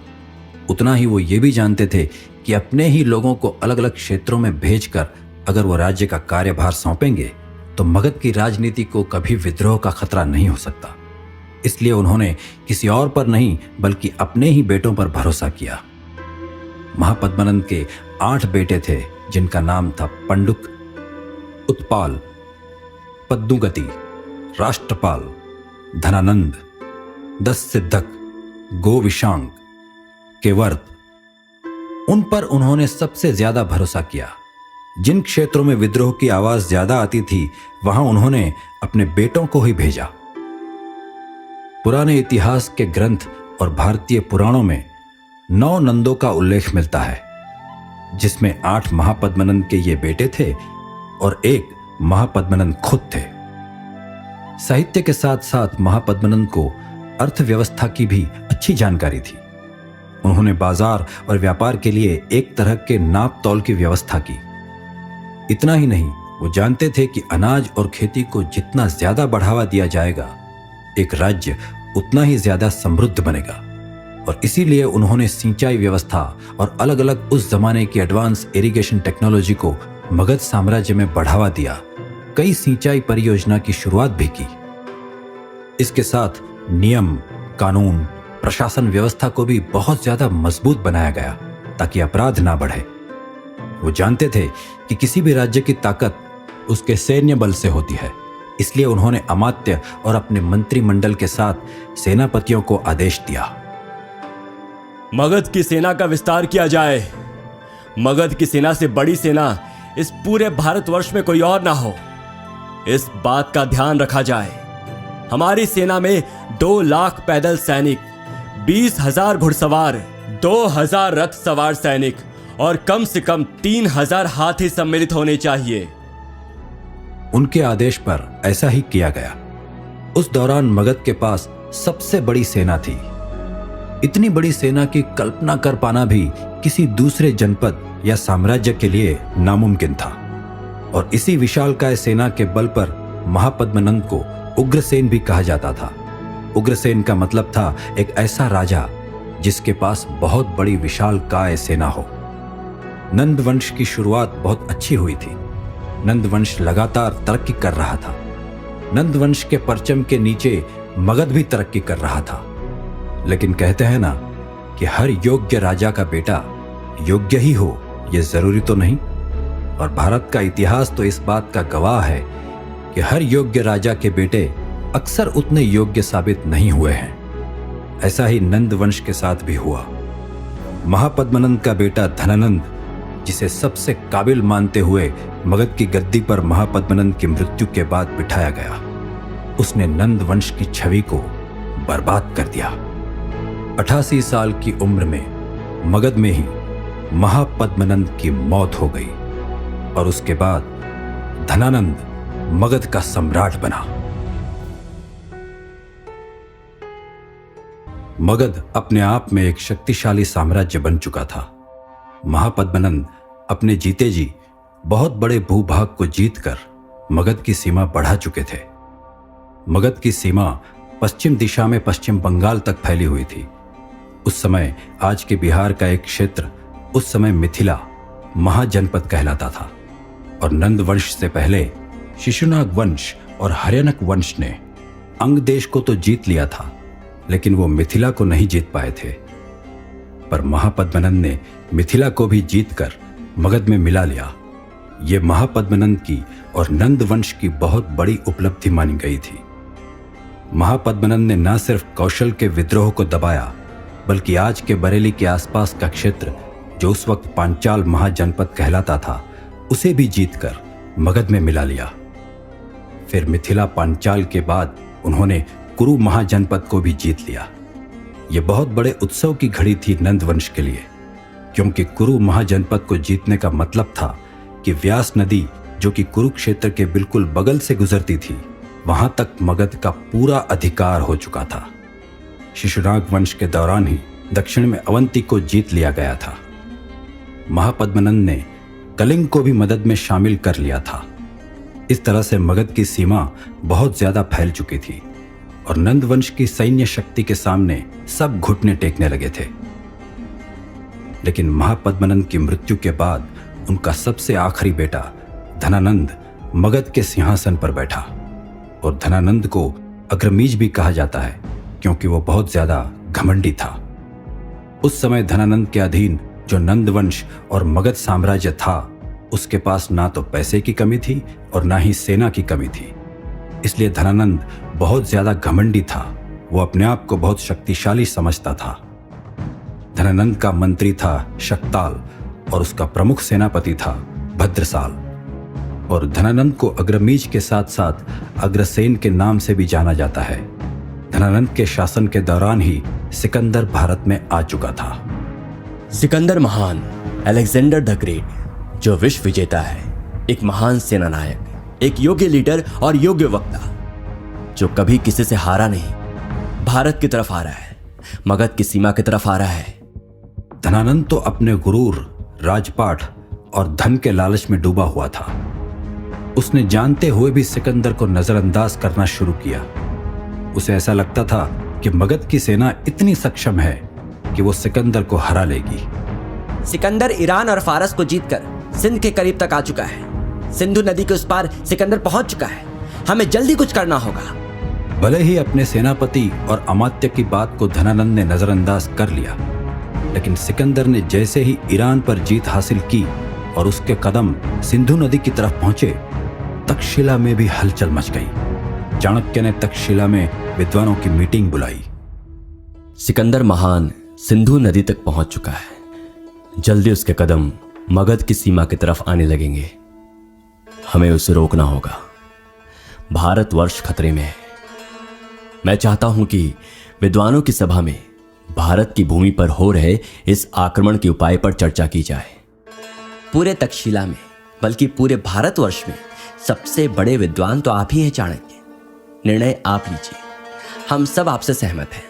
उतना ही वो ये भी जानते थे कि अपने ही लोगों को अलग अलग क्षेत्रों में भेजकर अगर वो राज्य का कार्यभार सौंपेंगे तो मगध की राजनीति को कभी विद्रोह का खतरा नहीं हो सकता। इसलिए उन्होंने किसी और पर नहीं बल्कि अपने ही बेटों पर भरोसा किया। महापद्मानंद के 8 बेटे थे, जिनका नाम था पंडुक, उत्पाल, पद्दुगति, राष्ट्रपाल, धनानंद, 10 सिद्धक, गोविशांग, केवर्त। उन पर उन्होंने सबसे ज्यादा भरोसा किया। जिन क्षेत्रों में विद्रोह की आवाज ज्यादा आती थी वहां उन्होंने अपने बेटों को ही भेजा। पुराने इतिहास के ग्रंथ और भारतीय पुराणों में 9 नंदों का उल्लेख मिलता है, जिसमें 8 महापद्मानंद के ये बेटे थे और 1 महापद्मानंद खुद थे। साहित्य के साथ साथ महापद्मानंद को अर्थव्यवस्था की भी अच्छी जानकारी थी। उन्होंने बाजार और व्यापार के लिए एक तरह के नाप तौल की व्यवस्था की। इतना ही नहीं, वो जानते थे कि अनाज और खेती को जितना ज्यादा बढ़ावा दिया जाएगा, एक राज्य उतना ही ज्यादा समृद्ध बनेगा। और इसीलिए उन्होंने सिंचाई व्यवस्था और अलग अलग उस जमाने की एडवांस इरिगेशन टेक्नोलॉजी को मगध साम्राज्य में बढ़ावा दिया। कई सिंचाई परियोजना की शुरुआत भी की। इसके साथ नियम, कानून, प्रशासन व्यवस्था को भी बहुत ज्यादा मजबूत बनाया गया ताकि अपराध ना बढ़े। वो जानते थे कि किसी भी राज्य की ताकत उसके सैन्य बल से होती है। इसलिए उन्होंने अमात्य और अपने मंत्रिमंडल के साथ सेनापतियों को आदेश दिया, मगध की सेना का विस्तार किया जाए। मगध की सेना से बड़ी सेना इस पूरे भारतवर्ष में कोई और ना हो, इस बात का ध्यान रखा जाए। हमारी सेना में 2 लाख पैदल सैनिक, 20,000 घुड़सवार, 2,000 रथ सवार सैनिक और कम से कम 3,000 हाथी सम्मिलित होने चाहिए। उनके आदेश पर ऐसा ही किया गया। उस दौरान मगध के पास सबसे बड़ी सेना थी। इतनी बड़ी सेना की कल्पना कर पाना भी किसी दूसरे जनपद या साम्राज्य के लिए नामुमकिन था। और इसी विशालकाय सेना के बल पर महापद्मानंद को उग्रसेन भी कहा जाता था। उग्रसेन का मतलब था एक ऐसा राजा जिसके पास बहुत बड़ी विशालकाय सेना हो। नंद वंश की शुरुआत बहुत अच्छी हुई थी। नंद वंश लगातार तरक्की कर रहा था। नंद वंश के परचम के नीचे मगध भी तरक्की कर रहा था। लेकिन कहते हैं ना कि हर योग्य राजा का बेटा योग्य ही हो, यह जरूरी तो नहीं। और भारत का इतिहास तो इस बात का गवाह है कि हर योग्य राजा के बेटे अक्सर उतने योग्य साबित नहीं हुए हैं। ऐसा ही नंद वंश के साथ भी हुआ। महापद्मानंद का बेटा धनानंद, जिसे सबसे काबिल मानते हुए मगध की गद्दी पर महापद्मानंद की मृत्यु के बाद बिठाया गया, उसने नंद वंश की छवि को बर्बाद कर दिया। 88 साल की उम्र में मगध में ही महापद्मानंद की मौत हो गई और उसके बाद धनानंद मगध का सम्राट बना। मगध अपने आप में एक शक्तिशाली साम्राज्य बन चुका था। महापद्मानंद अपने जीते जी बहुत बड़े भूभाग को जीतकर मगध की सीमा बढ़ा चुके थे। मगध की सीमा पश्चिम दिशा में पश्चिम बंगाल तक फैली हुई थी। उस समय आज के बिहार का एक क्षेत्र उस समय मिथिला महाजनपद कहलाता था। और नंद वंश से पहले शिशुनाग वंश और हर्यनक वंश ने अंग देश को तो जीत लिया था, लेकिन वो मिथिला को नहीं जीत पाए थे। पर महापद्मानंद ने मिथिला को भी जीतकर मगध में मिला लिया। ये महापद्मानंद की और नंद वंश की बहुत बड़ी उपलब्धि मानी गई थी। महापद्मानंद ने न सिर्फ कौशल के विद्रोह को दबाया, बल्कि आज के बरेली के आसपास का क्षेत्र, जो उस वक्त पांचाल महाजनपद कहलाता था, उसे भी जीतकर मगध में मिला लिया। फिर मिथिला पांचाल के बाद उन्होंने कुरु महाजनपद को भी जीत लिया। यह बहुत बड़े उत्सव की घड़ी थी नंद वंश के लिए, क्योंकि कुरु महाजनपद को जीतने का मतलब था कि व्यास नदी, जो कि कुरुक्षेत्र के बिल्कुल बगल से गुजरती थी, वहां तक मगध का पूरा अधिकार हो चुका था। शिशुनाग वंश के दौरान ही दक्षिण में अवंती को जीत लिया गया था। महापद्मानंद ने कलिंग को भी मदद में शामिल कर लिया था। इस तरह से मगध की सीमा बहुत ज्यादा फैल चुकी थी और नंद वंश की सैन्य शक्ति के सामने सब घुटने टेकने लगे थे। लेकिन महापद्मानंद की मृत्यु के बाद उनका सबसे आखिरी बेटा धनानंद मगध के सिंहासन पर बैठा। और धनानंद को अग्रमीज भी कहा जाता है क्योंकि वो बहुत ज्यादा घमंडी था। उस समय धनानंद के अधीन जो नंद वंश और मगध साम्राज्य था, उसके पास ना तो पैसे की कमी थी और ना ही सेना की कमी थी। इसलिए धनानंद बहुत ज्यादा घमंडी था। वो अपने आप को बहुत शक्तिशाली समझता था। धनानंद का मंत्री था शक्ताल और उसका प्रमुख सेनापति था भद्रसाल। और धनानंद को अग्रमीज के साथ साथ अग्रसेन के नाम से भी जाना जाता है। धनानंद के शासन के दौरान ही सिकंदर भारत में आ चुका था। सिकंदर महान, अलेक्जेंडर द ग्रेट, जो विश्व विजेता है, एक महान सेनानायक, एक योग्य लीडर और योग्य वक्ता, जो कभी किसी से हारा नहीं, भारत की तरफ आ रहा है, मगध की सीमा की तरफ आ रहा है। धनानंद तो अपने गुरूर, राजपाट और धन के लालच में डूबा हुआ था। उसने जानते हुए भी सिकंदर को नजरअंदाज करना शुरू किया। उसे ऐसा लगता था कि मगध की सेना इतनी सक्षम है कि वो सिकंदर को हरा लेगी। सिकंदर ईरान और फारस को जीतकर सिंध के करीब तक आ चुका है। सिंधु नदी के उस पार सिकंदर पहुंच चुका है। हमें जल्दी कुछ करना होगा। भले ही अपने सेनापति और अमात्य की बात को धनानंद ने नजरअंदाज कर लिया, लेकिन सिकंदर ने जैसे ही ईरान पर जीत हासिल की और उसके कदम सिंधु नदी की तरफ पहुंचे, तक्षशिला में भी हलचल मच गई। चाणक्य ने तक्षशिला में विद्वानों की मीटिंग बुलाई। सिकंदर महान सिंधु नदी तक पहुंच चुका है। जल्दी उसके कदम मगध की सीमा की तरफ आने लगेंगे। हमें उसे रोकना होगा। भारतवर्ष खतरे में है। मैं चाहता हूं कि विद्वानों की सभा में भारत की भूमि पर हो रहे इस आक्रमण के उपाय पर चर्चा की जाए। पूरे तक्षशिला में, बल्कि पूरे भारतवर्ष में सबसे बड़े विद्वान तो आप ही हैं चाणक्य। निर्णय आप लीजिए। हम सब आपसे सहमत हैं।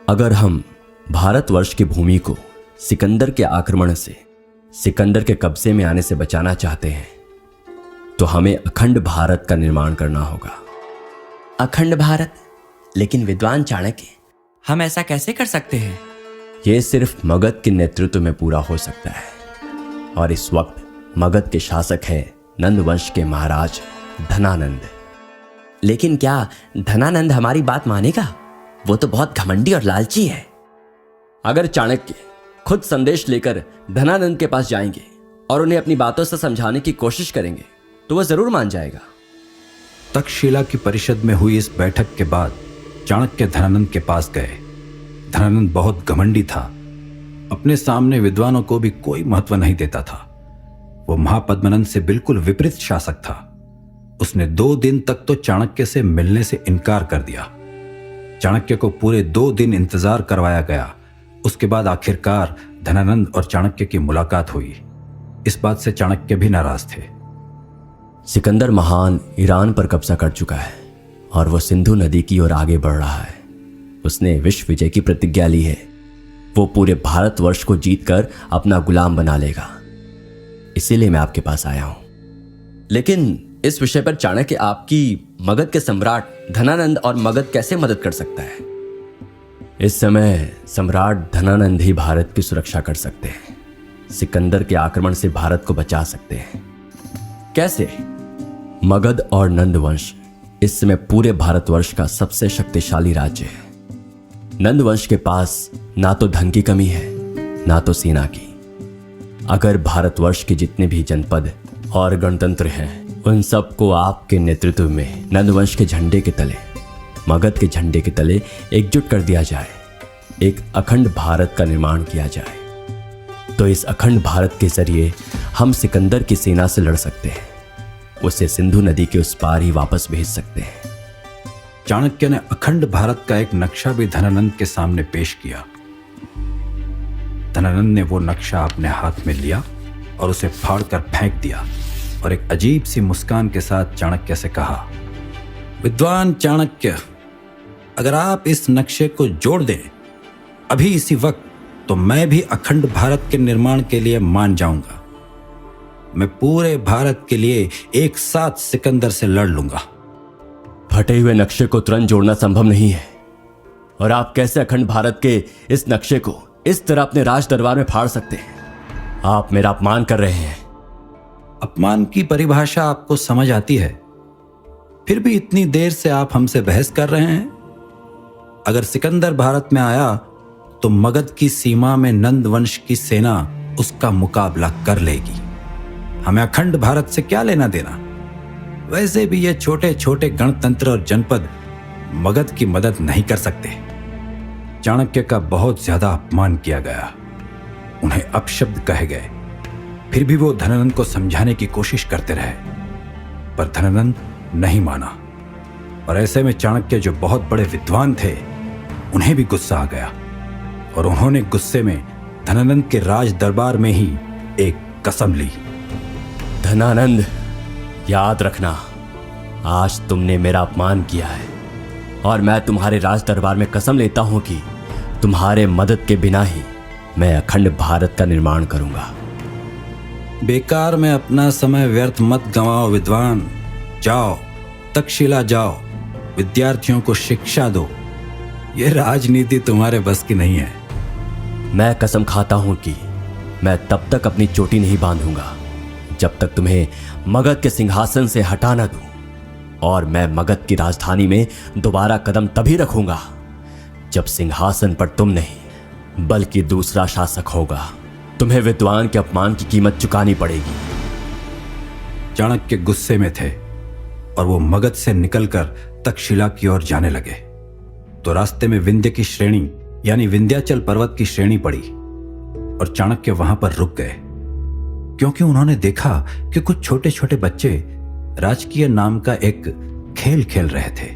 अगर हम भारतवर्ष की भूमि को सिकंदर के आक्रमण से, सिकंदर के कब्जे में आने से बचाना चाहते हैं, तो हमें अखंड भारत का निर्माण करना होगा। अखंड भारत? लेकिन विद्वान चाणक्य, हम ऐसा कैसे कर सकते हैं? यह सिर्फ मगध के नेतृत्व में पूरा हो सकता है। और इस वक्त मगध के शासक हैं नंद वंश के महाराज धनानंद। लेकिन क्या धनानंद हमारी बात मानेगा? वो तो बहुत घमंडी और लालची है। अगर चाणक्य खुद संदेश लेकर धनानंद के पास जाएंगे और उन्हें अपनी बातों से समझाने की कोशिश करेंगे, तो वह जरूर मान जाएगा। तक्षशिला की परिषद में हुई इस बैठक के बाद चाणक्य धनानंद के पास गए। धनानंद बहुत घमंडी था। अपने सामने विद्वानों को भी कोई महत्व नहीं देता था। वो महापद्मानंद से बिल्कुल विपरीत शासक था। उसने 2 दिन तक तो चाणक्य से मिलने से इनकार कर दिया। चाणक्य को पूरे 2 दिन इंतजार करवाया गया। उसके बाद आखिरकार धनानंद और चाणक्य की मुलाकात हुई। इस बात से चाणक्य भी नाराज थे। सिकंदर महान ईरान पर कब्जा कर चुका है और वो सिंधु नदी की ओर आगे बढ़ रहा है। उसने विश्व विजय की प्रतिज्ञा ली है। वो पूरे भारतवर्ष को जीतकर अपना गुलाम बना लेगा। इसीलिए मैं आपके पास आया हूं। लेकिन इस विषय पर चाणक्य, आपकी मगध के सम्राट धनानंद और मगध कैसे मदद कर सकता है? इस समय सम्राट धनानंद ही भारत की सुरक्षा कर सकते हैं। सिकंदर के आक्रमण से भारत को बचा सकते हैं। कैसे? मगध और नंद वंश इस समय पूरे भारतवर्ष का सबसे शक्तिशाली राज्य है। नंद वंश के पास ना तो धन की कमी है, ना तो सेना की। अगर भारतवर्ष के जितने भी जनपद और गणतंत्र हैं, उन सबको आपके नेतृत्व में नंद वंश के झंडे के तले, मगध के झंडे के तले एकजुट कर दिया जाए, एक अखंड भारत का निर्माण किया जाए, तो इस अखंड भारत के जरिए हम सिकंदर की सेना से लड़ सकते हैं। उसे सिंधु नदी के उस पार ही वापस भेज सकते हैं। चाणक्य ने अखंड भारत का एक नक्शा भी धनानंद के सामने पेश किया। धनानंद ने वो नक्शा अपने हाथ में लिया और उसे फाड़कर फेंक दिया और एक अजीब सी मुस्कान के साथ चाणक्य से कहा, विद्वान चाणक्य, अगर आप इस नक्शे को जोड़ दें अभी इसी वक्त, तो मैं भी अखंड भारत के निर्माण के लिए मान जाऊंगा। मैं पूरे भारत के लिए एक साथ सिकंदर से लड़ लूंगा। फटे हुए नक्शे को तुरंत जोड़ना संभव नहीं है, और आप कैसे अखंड भारत के इस नक्शे को इस तरह अपने राज दरबार में फाड़ सकते हैं? आप मेरा अपमान कर रहे हैं। अपमान की परिभाषा आपको समझ आती है, फिर भी इतनी देर से आप हमसे बहस कर रहे हैं। अगर सिकंदर भारत में आया तो मगध की सीमा में नंद वंश की सेना उसका मुकाबला कर लेगी। हमें अखंड भारत से क्या लेना देना? वैसे भी ये छोटे छोटे गणतंत्र और जनपद मगध की मदद नहीं कर सकते। चाणक्य का बहुत ज्यादा अपमान किया गया, उन्हें अपशब्द कहे गए। फिर भी वो धनानंद को समझाने की कोशिश करते रहे, पर धनानंद नहीं माना। और ऐसे में चाणक्य, जो बहुत बड़े विद्वान थे, उन्हें भी गुस्सा आ गया, और उन्होंने गुस्से में धनानंद के राज दरबार में ही एक कसम ली। धनानंद, याद रखना, आज तुमने मेरा अपमान किया है, और मैं तुम्हारे राज दरबार में कसम लेता हूं कि तुम्हारे मदद के बिना ही मैं अखंड भारत का निर्माण करूंगा। बेकार में अपना समय व्यर्थ मत गंवाओ विद्वान। जाओ, तक्षशिला जाओ, विद्यार्थियों को शिक्षा दो। यह राजनीति तुम्हारे बस की नहीं है। मैं कसम खाता हूं कि मैं तब तक अपनी चोटी नहीं बांधूंगा जब तक तुम्हें मगध के सिंहासन से हटा न दूं, और मैं मगध की राजधानी में दोबारा कदम तभी रखूंगा जब सिंहासन पर तुम नहीं बल्कि दूसरा शासक होगा। तुम्हें विद्वान के अपमान की कीमत चुकानी पड़ेगी। चाणक्य गुस्से में थे और वो मगध से निकलकर तक्षशिला की ओर जाने लगे तो रास्ते में विंध्य की श्रेणी यानी विंध्याचल पर्वत की श्रेणी पड़ी, और चाणक्य वहां पर रुक गए, क्योंकि उन्होंने देखा कि कुछ छोटे छोटे बच्चे राजकीय नाम का एक खेल खेल रहे थे।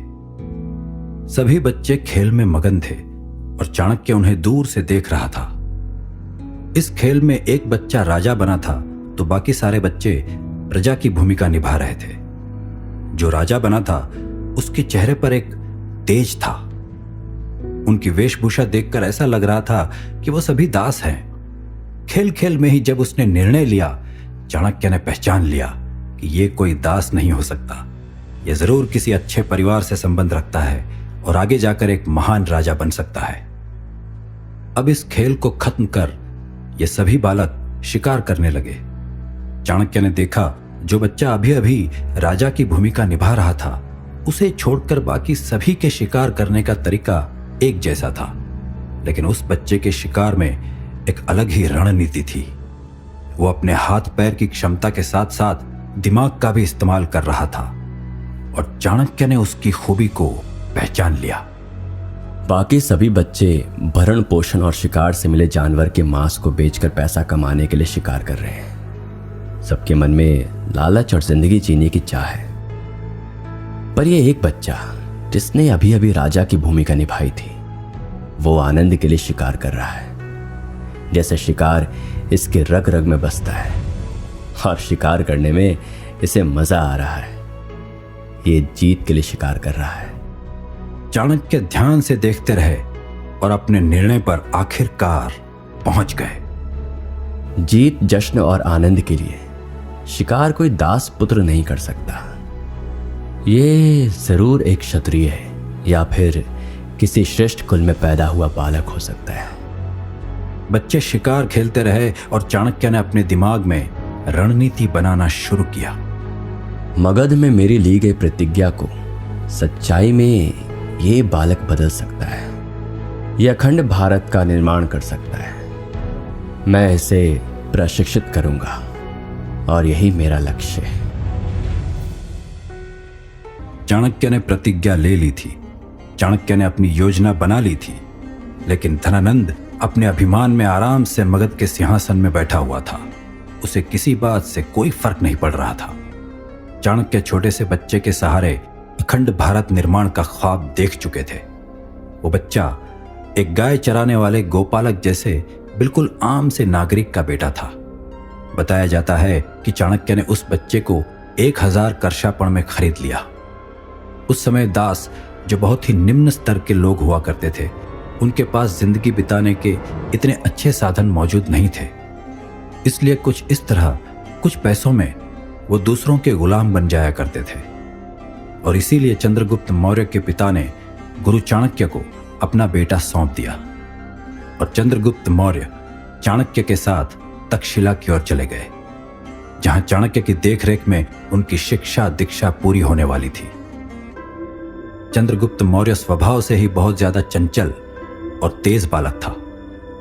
सभी बच्चे खेल में मगन थे और चाणक्य उन्हें दूर से देख रहा था। इस खेल में एक बच्चा राजा बना था तो बाकी सारे बच्चे प्रजा की भूमिका निभा रहे थे। जो राजा बना था उसके चेहरे पर एक तेज था। उनकी वेशभूषा देखकर ऐसा लग रहा था कि वो सभी दास हैं। खेल खेल में ही जब उसने निर्णय लिया, चाणक्य ने पहचान लिया कि ये कोई दास नहीं हो सकता। ये जरूर किसी अच्छे परिवार से संबंध रखता है और आगे जाकर एक महान राजा बन सकता है। अब इस खेल को खत्म कर ये सभी बालक शिकार करने लगे। चाणक्य ने देखा जो बच्चा अभी अभी राजा की भूमिका निभा रहा था, उसे छोड़कर बाकी सभी के शिकार करने का तरीका एक जैसा था, लेकिन उस बच्चे के शिकार में एक अलग ही रणनीति थी। वो अपने हाथ पैर की क्षमता के साथ साथ दिमाग का भी इस्तेमाल कर रहा था, और चाणक्य ने उसकी खूबी को पहचान लिया। बाकी सभी बच्चे भरण पोषण और शिकार से मिले जानवर के मांस को बेचकर पैसा कमाने के लिए शिकार कर रहे हैं। सबके मन में लालच और जिंदगी जीने की चाह है, पर यह एक बच्चा जिसने अभी अभी राजा की भूमिका निभाई थी, वो आनंद के लिए शिकार कर रहा है। जैसे शिकार इसके रग रग में बसता है और शिकार करने में इसे मजा आ रहा है। ये जीत के लिए शिकार कर रहा है। चाणक्य ध्यान से देखते रहे और अपने निर्णय पर आखिरकार पहुंच गए। जीत, जश्न और आनंद के लिए शिकार कोई दास पुत्र नहीं कर सकता। ये जरूर एक क्षत्रिय है या फिर किसी श्रेष्ठ कुल में पैदा हुआ बालक हो सकता है। बच्चे शिकार खेलते रहे और चाणक्य ने अपने दिमाग में रणनीति बनाना शुरू किया। मगध में मेरी ली गई प्रतिज्ञा को सच्चाई में ये बालक बदल सकता है। यह अखंड भारत का निर्माण कर सकता है। मैं इसे प्रशिक्षित करूंगा और यही मेरा लक्ष्य है। चाणक्य ने प्रतिज्ञा ले ली थी, चाणक्य ने अपनी योजना बना ली थी, लेकिन धनानंद अपने अभिमान में आराम से मगध के सिंहासन में बैठा हुआ था। उसे किसी बात से कोई फर्क नहीं पड़ रहा था। चाणक्य छोटे से बच्चे के सहारे अखंड भारत निर्माण का ख्वाब देख चुके थे। वो बच्चा एक गाय चराने वाले गोपालक जैसे बिल्कुल आम से नागरिक का बेटा था। बताया जाता है कि चाणक्य ने उस बच्चे को 1000 कर्षापण में खरीद लिया। उस समय दास, जो बहुत ही निम्न स्तर के लोग हुआ करते थे, उनके पास जिंदगी बिताने के इतने अच्छे साधन मौजूद नहीं थे। इसलिए कुछ इस तरह कुछ पैसों में वो दूसरों के गुलाम बन जाया करते थे। और इसीलिए चंद्रगुप्त मौर्य के पिता ने गुरु चाणक्य को अपना बेटा सौंप दिया और चंद्रगुप्त मौर्य चाणक्य के साथ तक्षशिला की ओर चले गए, जहां चाणक्य की देखरेख में उनकी शिक्षा दीक्षा पूरी होने वाली थी। चंद्रगुप्त मौर्य स्वभाव से ही बहुत ज्यादा चंचल और तेज बालक था।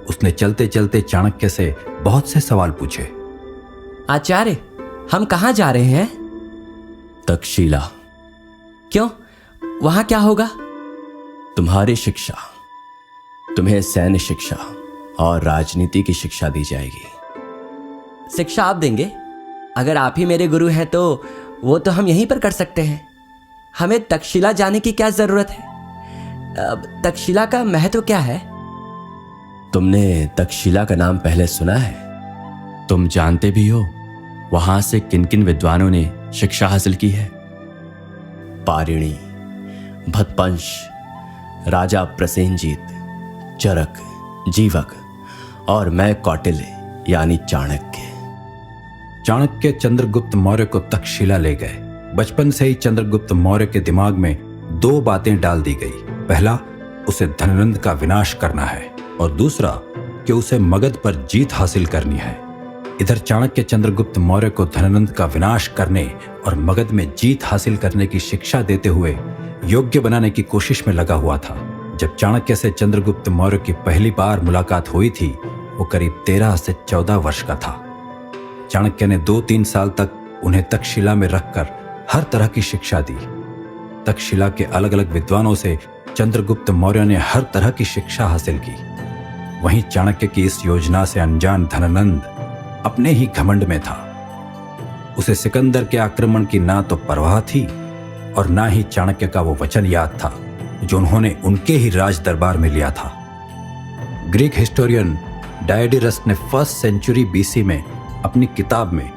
उसने चलते चलते चाणक्य से बहुत से सवाल पूछे। आचार्य, हम कहाँ जा रहे हैं? तक्षशिला। क्यों? वहां क्या होगा? तुम्हारी शिक्षा, तुम्हें सैन्य शिक्षा और राजनीति की शिक्षा दी जाएगी। शिक्षा आप देंगे? अगर आप ही मेरे गुरु हैं तो वो तो हम यहीं पर कर सकते हैं। हमें तक्षशिला जाने की क्या जरूरत है? तक्षशिला का महत्व क्या है? तुमने तक्षशिला का नाम पहले सुना है? तुम जानते भी हो वहां से किन किन विद्वानों ने शिक्षा हासिल की है? पारिणी, भतपंश, राजा प्रसेनजीत, चरक, जीवक और मैं कौटिल्य यानी चाणक्य। चाणक्य चंद्रगुप्त मौर्य को तक्षशिला ले गए। बचपन से ही चंद्रगुप्त मौर्य के दिमाग में दो बातें डाल दी गई। पहला, उसे धननंद का विनाश करना है और दूसरा कि उसे मगध पर जीत हासिल करनी है। इधर चाणक्य चंद्रगुप्त मौर्य को धननंद का विनाश करने और मगध में जीत हासिल करने की शिक्षा देते हुए योग्य बनाने की कोशिश में लगा हुआ था। जब चाणक्य से चंद्रगुप्त मौर्य की पहली बार मुलाकात हुई थी, वो करीब 13 से 14 वर्ष का था। चाणक्य ने 2-3 साल तक उन्हें तक्षशिला में रखकर हर तरह की शिक्षा दी। तक्षशिला के अलग अलग विद्वानों से चंद्रगुप्त मौर्य ने हर तरह की शिक्षा हासिल की। वहीं चाणक्य की इस योजना से अनजान धननंद अपने ही घमंड में था। उसे सिकंदर के आक्रमण की ना तो परवाह थी और ना ही चाणक्य का वो वचन याद था जो उन्होंने उनके ही राज दरबार में लिया था। ग्रीक हिस्टोरियन डायोडोरस ने 1st सेंचुरी BC में अपनी किताब में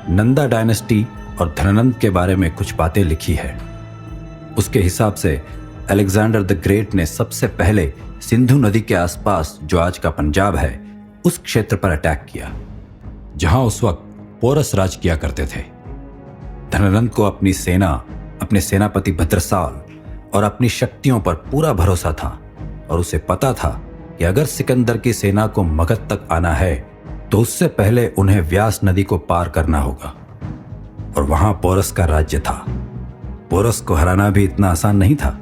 नंदा डायनेस्टी और धननंद के बारे में कुछ बातें लिखी है। उसके हिसाब से अलेक्जेंडर द ग्रेट ने सबसे पहले सिंधु नदी के आसपास, जो आज का पंजाब है, उस क्षेत्र पर अटैक किया जहां उस वक्त पोरस राज किया करते थे। धननंद को अपनी सेना, अपने सेनापति भद्रसाल और अपनी शक्तियों पर पूरा भरोसा था और उसे पता था कि अगर सिकंदर की सेना को मगध तक आना है तो उससे पहले उन्हें व्यास नदी को पार करना होगा और वहां पोरस का राज्य था। पोरस को हराना भी इतना आसान नहीं था।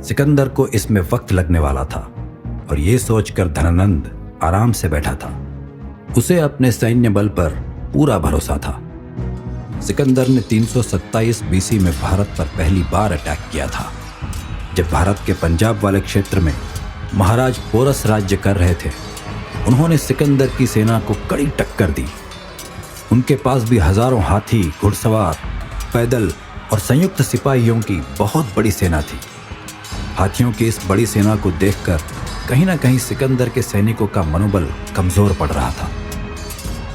सिकंदर को इसमें वक्त लगने वाला था और यह सोचकर धननंद आराम से बैठा था। उसे अपने सैन्य बल पर पूरा भरोसा था। सिकंदर ने 327 BC में भारत पर पहली बार अटैक किया था, जब भारत के पंजाब वाले क्षेत्र में महाराज पोरस राज्य कर रहे थे। उन्होंने सिकंदर की सेना को कड़ी टक्कर दी। उनके पास भी हजारों हाथी, घुड़सवार, पैदल और संयुक्त सिपाहियों की बहुत बड़ी सेना थी। हाथियों की इस बड़ी सेना को देखकर कहीं ना कहीं सिकंदर के सैनिकों का मनोबल कमजोर पड़ रहा था।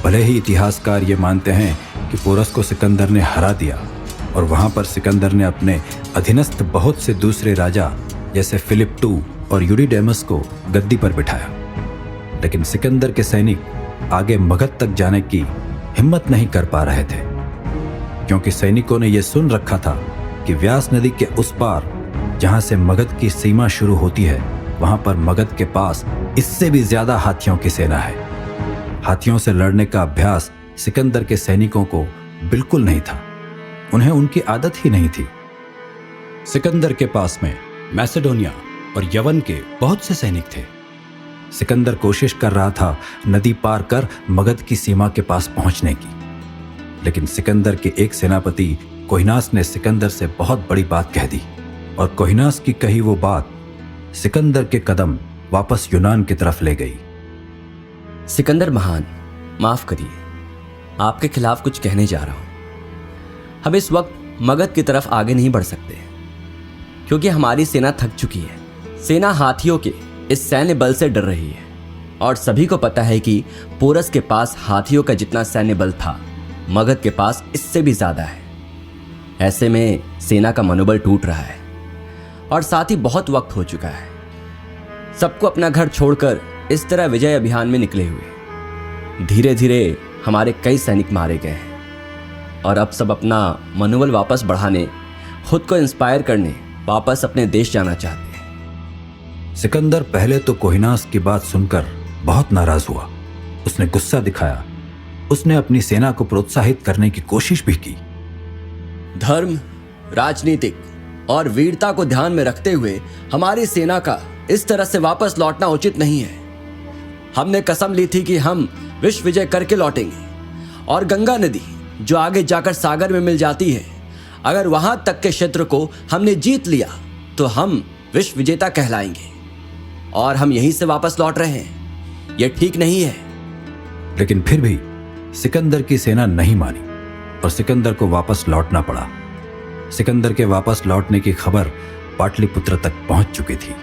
भले ही इतिहासकार ये मानते हैं कि पोरस को सिकंदर ने हरा दिया और वहां पर सिकंदर ने अपने अधीनस्थ बहुत से दूसरे राजा जैसे फिलिप II और यूरिडेमस को गद्दी पर बिठाया, लेकिन सिकंदर के सैनिक आगे मगध तक जाने की हिम्मत नहीं कर पा रहे थे, क्योंकि सैनिकों ने यह सुन रखा था कि व्यास नदी के उस पार, जहां से मगध की सीमा शुरू होती है, वहां पर मगध के पास इससे भी ज्यादा हाथियों की सेना है। हाथियों से लड़ने का अभ्यास सिकंदर के सैनिकों को बिल्कुल नहीं था। उन्हें उनकी आदत ही नहीं थी। सिकंदर के पास में मैसेडोनिया और यवन के बहुत से सैनिक थे। सिकंदर कोशिश कर रहा था नदी पार कर मगध की सीमा के पास पहुंचने की, लेकिन सिकंदर के एक सेनापति कोहिनास ने सिकंदर से बहुत बड़ी बात कह दी और कोहिनास की कही वो बात सिकंदर के कदम वापस यूनान की तरफ ले गई। सिकंदर महान, माफ करिए, आपके खिलाफ कुछ कहने जा रहा हूं। हम इस वक्त मगध की तरफ आगे नहीं बढ़ सकते क्योंकि हमारी सेना थक चुकी है। सेना हाथियों के इस सैन्य बल से डर रही है और सभी को पता है कि पोरस के पास हाथियों का जितना सैन्य बल था, मगध के पास इससे भी ज्यादा है। ऐसे में सेना का मनोबल टूट रहा है और साथ ही बहुत वक्त हो चुका है। सबको अपना घर छोड़कर इस तरह विजय अभियान में निकले हुए। धीरे धीरे हमारे कई सैनिक मारे गए हैं और अब सब अपना मनोबल वापस बढ़ाने खुद को इंस्पायर करने वापस अपने देश जाना चाहते हैं। सिकंदर पहले तो कोहिनास की बात सुनकर बहुत नाराज हुआ। उसने गुस्सा दिखाया। उसने अपनी सेना को प्रोत्साहित करने की कोशिश भी की। धर्म, राजनीतिक और वीरता को ध्यान में रखते हुए हमारी सेना का इस तरह से वापस लौटना उचित नहीं है। हमने कसम ली थी कि हम विश्व विजय करके लौटेंगे और गंगा नदी जो आगे जाकर सागर में मिल जाती है, अगर वहां तक के क्षेत्र को हमने जीत लिया तो हम विश्व विजेता कहलाएंगे और हम यहीं से वापस लौट रहे हैं। यह ठीक नहीं है। लेकिन फिर भी सिकंदर की सेना नहीं मानी और सिकंदर को वापस लौटना पड़ा। सिकंदर के वापस लौटने की खबर पाटलिपुत्र तक पहुंच चुकी थी।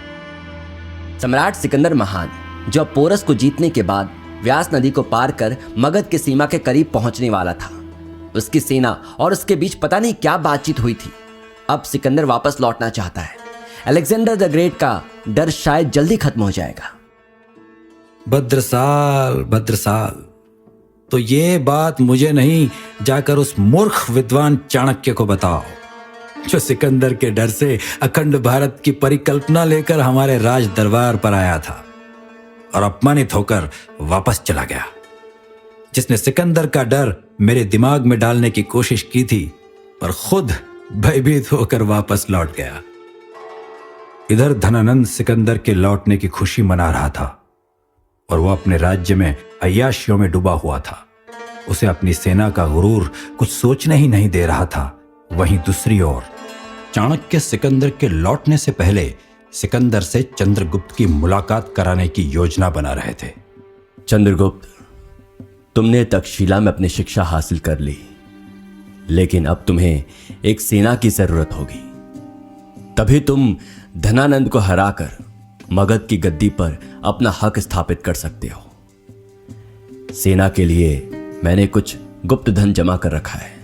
सम्राट सिकंदर महान, जो पोरस को जीतने के बाद व्यास नदी को पार कर मगध की सीमा के करीब पहुंचने वाला था, उसकी सेना और उसके बीच पता नहीं क्या बातचीत हुई थी। अब सिकंदर वापस लौटना चाहता है। अलेक्जेंडर द ग्रेट का डर शायद जल्दी खत्म हो जाएगा। भद्रसाल, तो ये बात मुझे नहीं, जाकर उस मूर्ख विद्वान चाणक्य को बताओ, जो सिकंदर के डर से अखंड भारत की परिकल्पना लेकर हमारे राज दरबार पर आया था और अपमानित होकर वापस चला गया। जिसने सिकंदर का डर मेरे दिमाग में डालने की कोशिश की थी पर खुद भयभीत होकर वापस लौट गया। इधर धनानंद सिकंदर के लौटने की खुशी मना रहा था और वो अपने राज्य में अय्याशियों में डूबा हुआ था। उसे अपनी सेना का गुरूर कुछ सोचने ही नहीं दे रहा था। वहीं दूसरी ओर चाणक्य सिकंदर के लौटने से पहले सिकंदर से चंद्रगुप्त की मुलाकात कराने की योजना बना रहे थे। चंद्रगुप्त, तुमने तक्षशिला में अपनी शिक्षा हासिल कर ली, लेकिन अब तुम्हें एक सेना की जरूरत होगी। तभी तुम धनानंद को हराकर मगध की गद्दी पर अपना हक स्थापित कर सकते हो। सेना के लिए मैंने कुछ गुप्त धन जमा कर रखा है,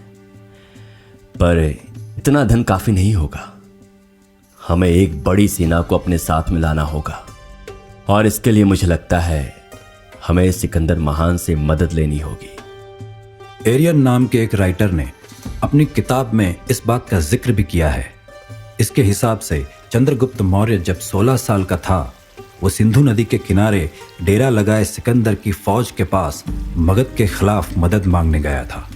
पर इतना धन काफी नहीं होगा। हमें एक बड़ी सेना को अपने साथ मिलाना होगा और इसके लिए मुझे लगता है हमें सिकंदर महान से मदद लेनी होगी। एरियन नाम के एक राइटर ने अपनी किताब में इस बात का जिक्र भी किया है। इसके हिसाब से चंद्रगुप्त मौर्य जब 16 साल का था, वो सिंधु नदी के किनारे डेरा लगाए सिकंदर की फौज के पास मगध के खिलाफ मदद मांगने गया था।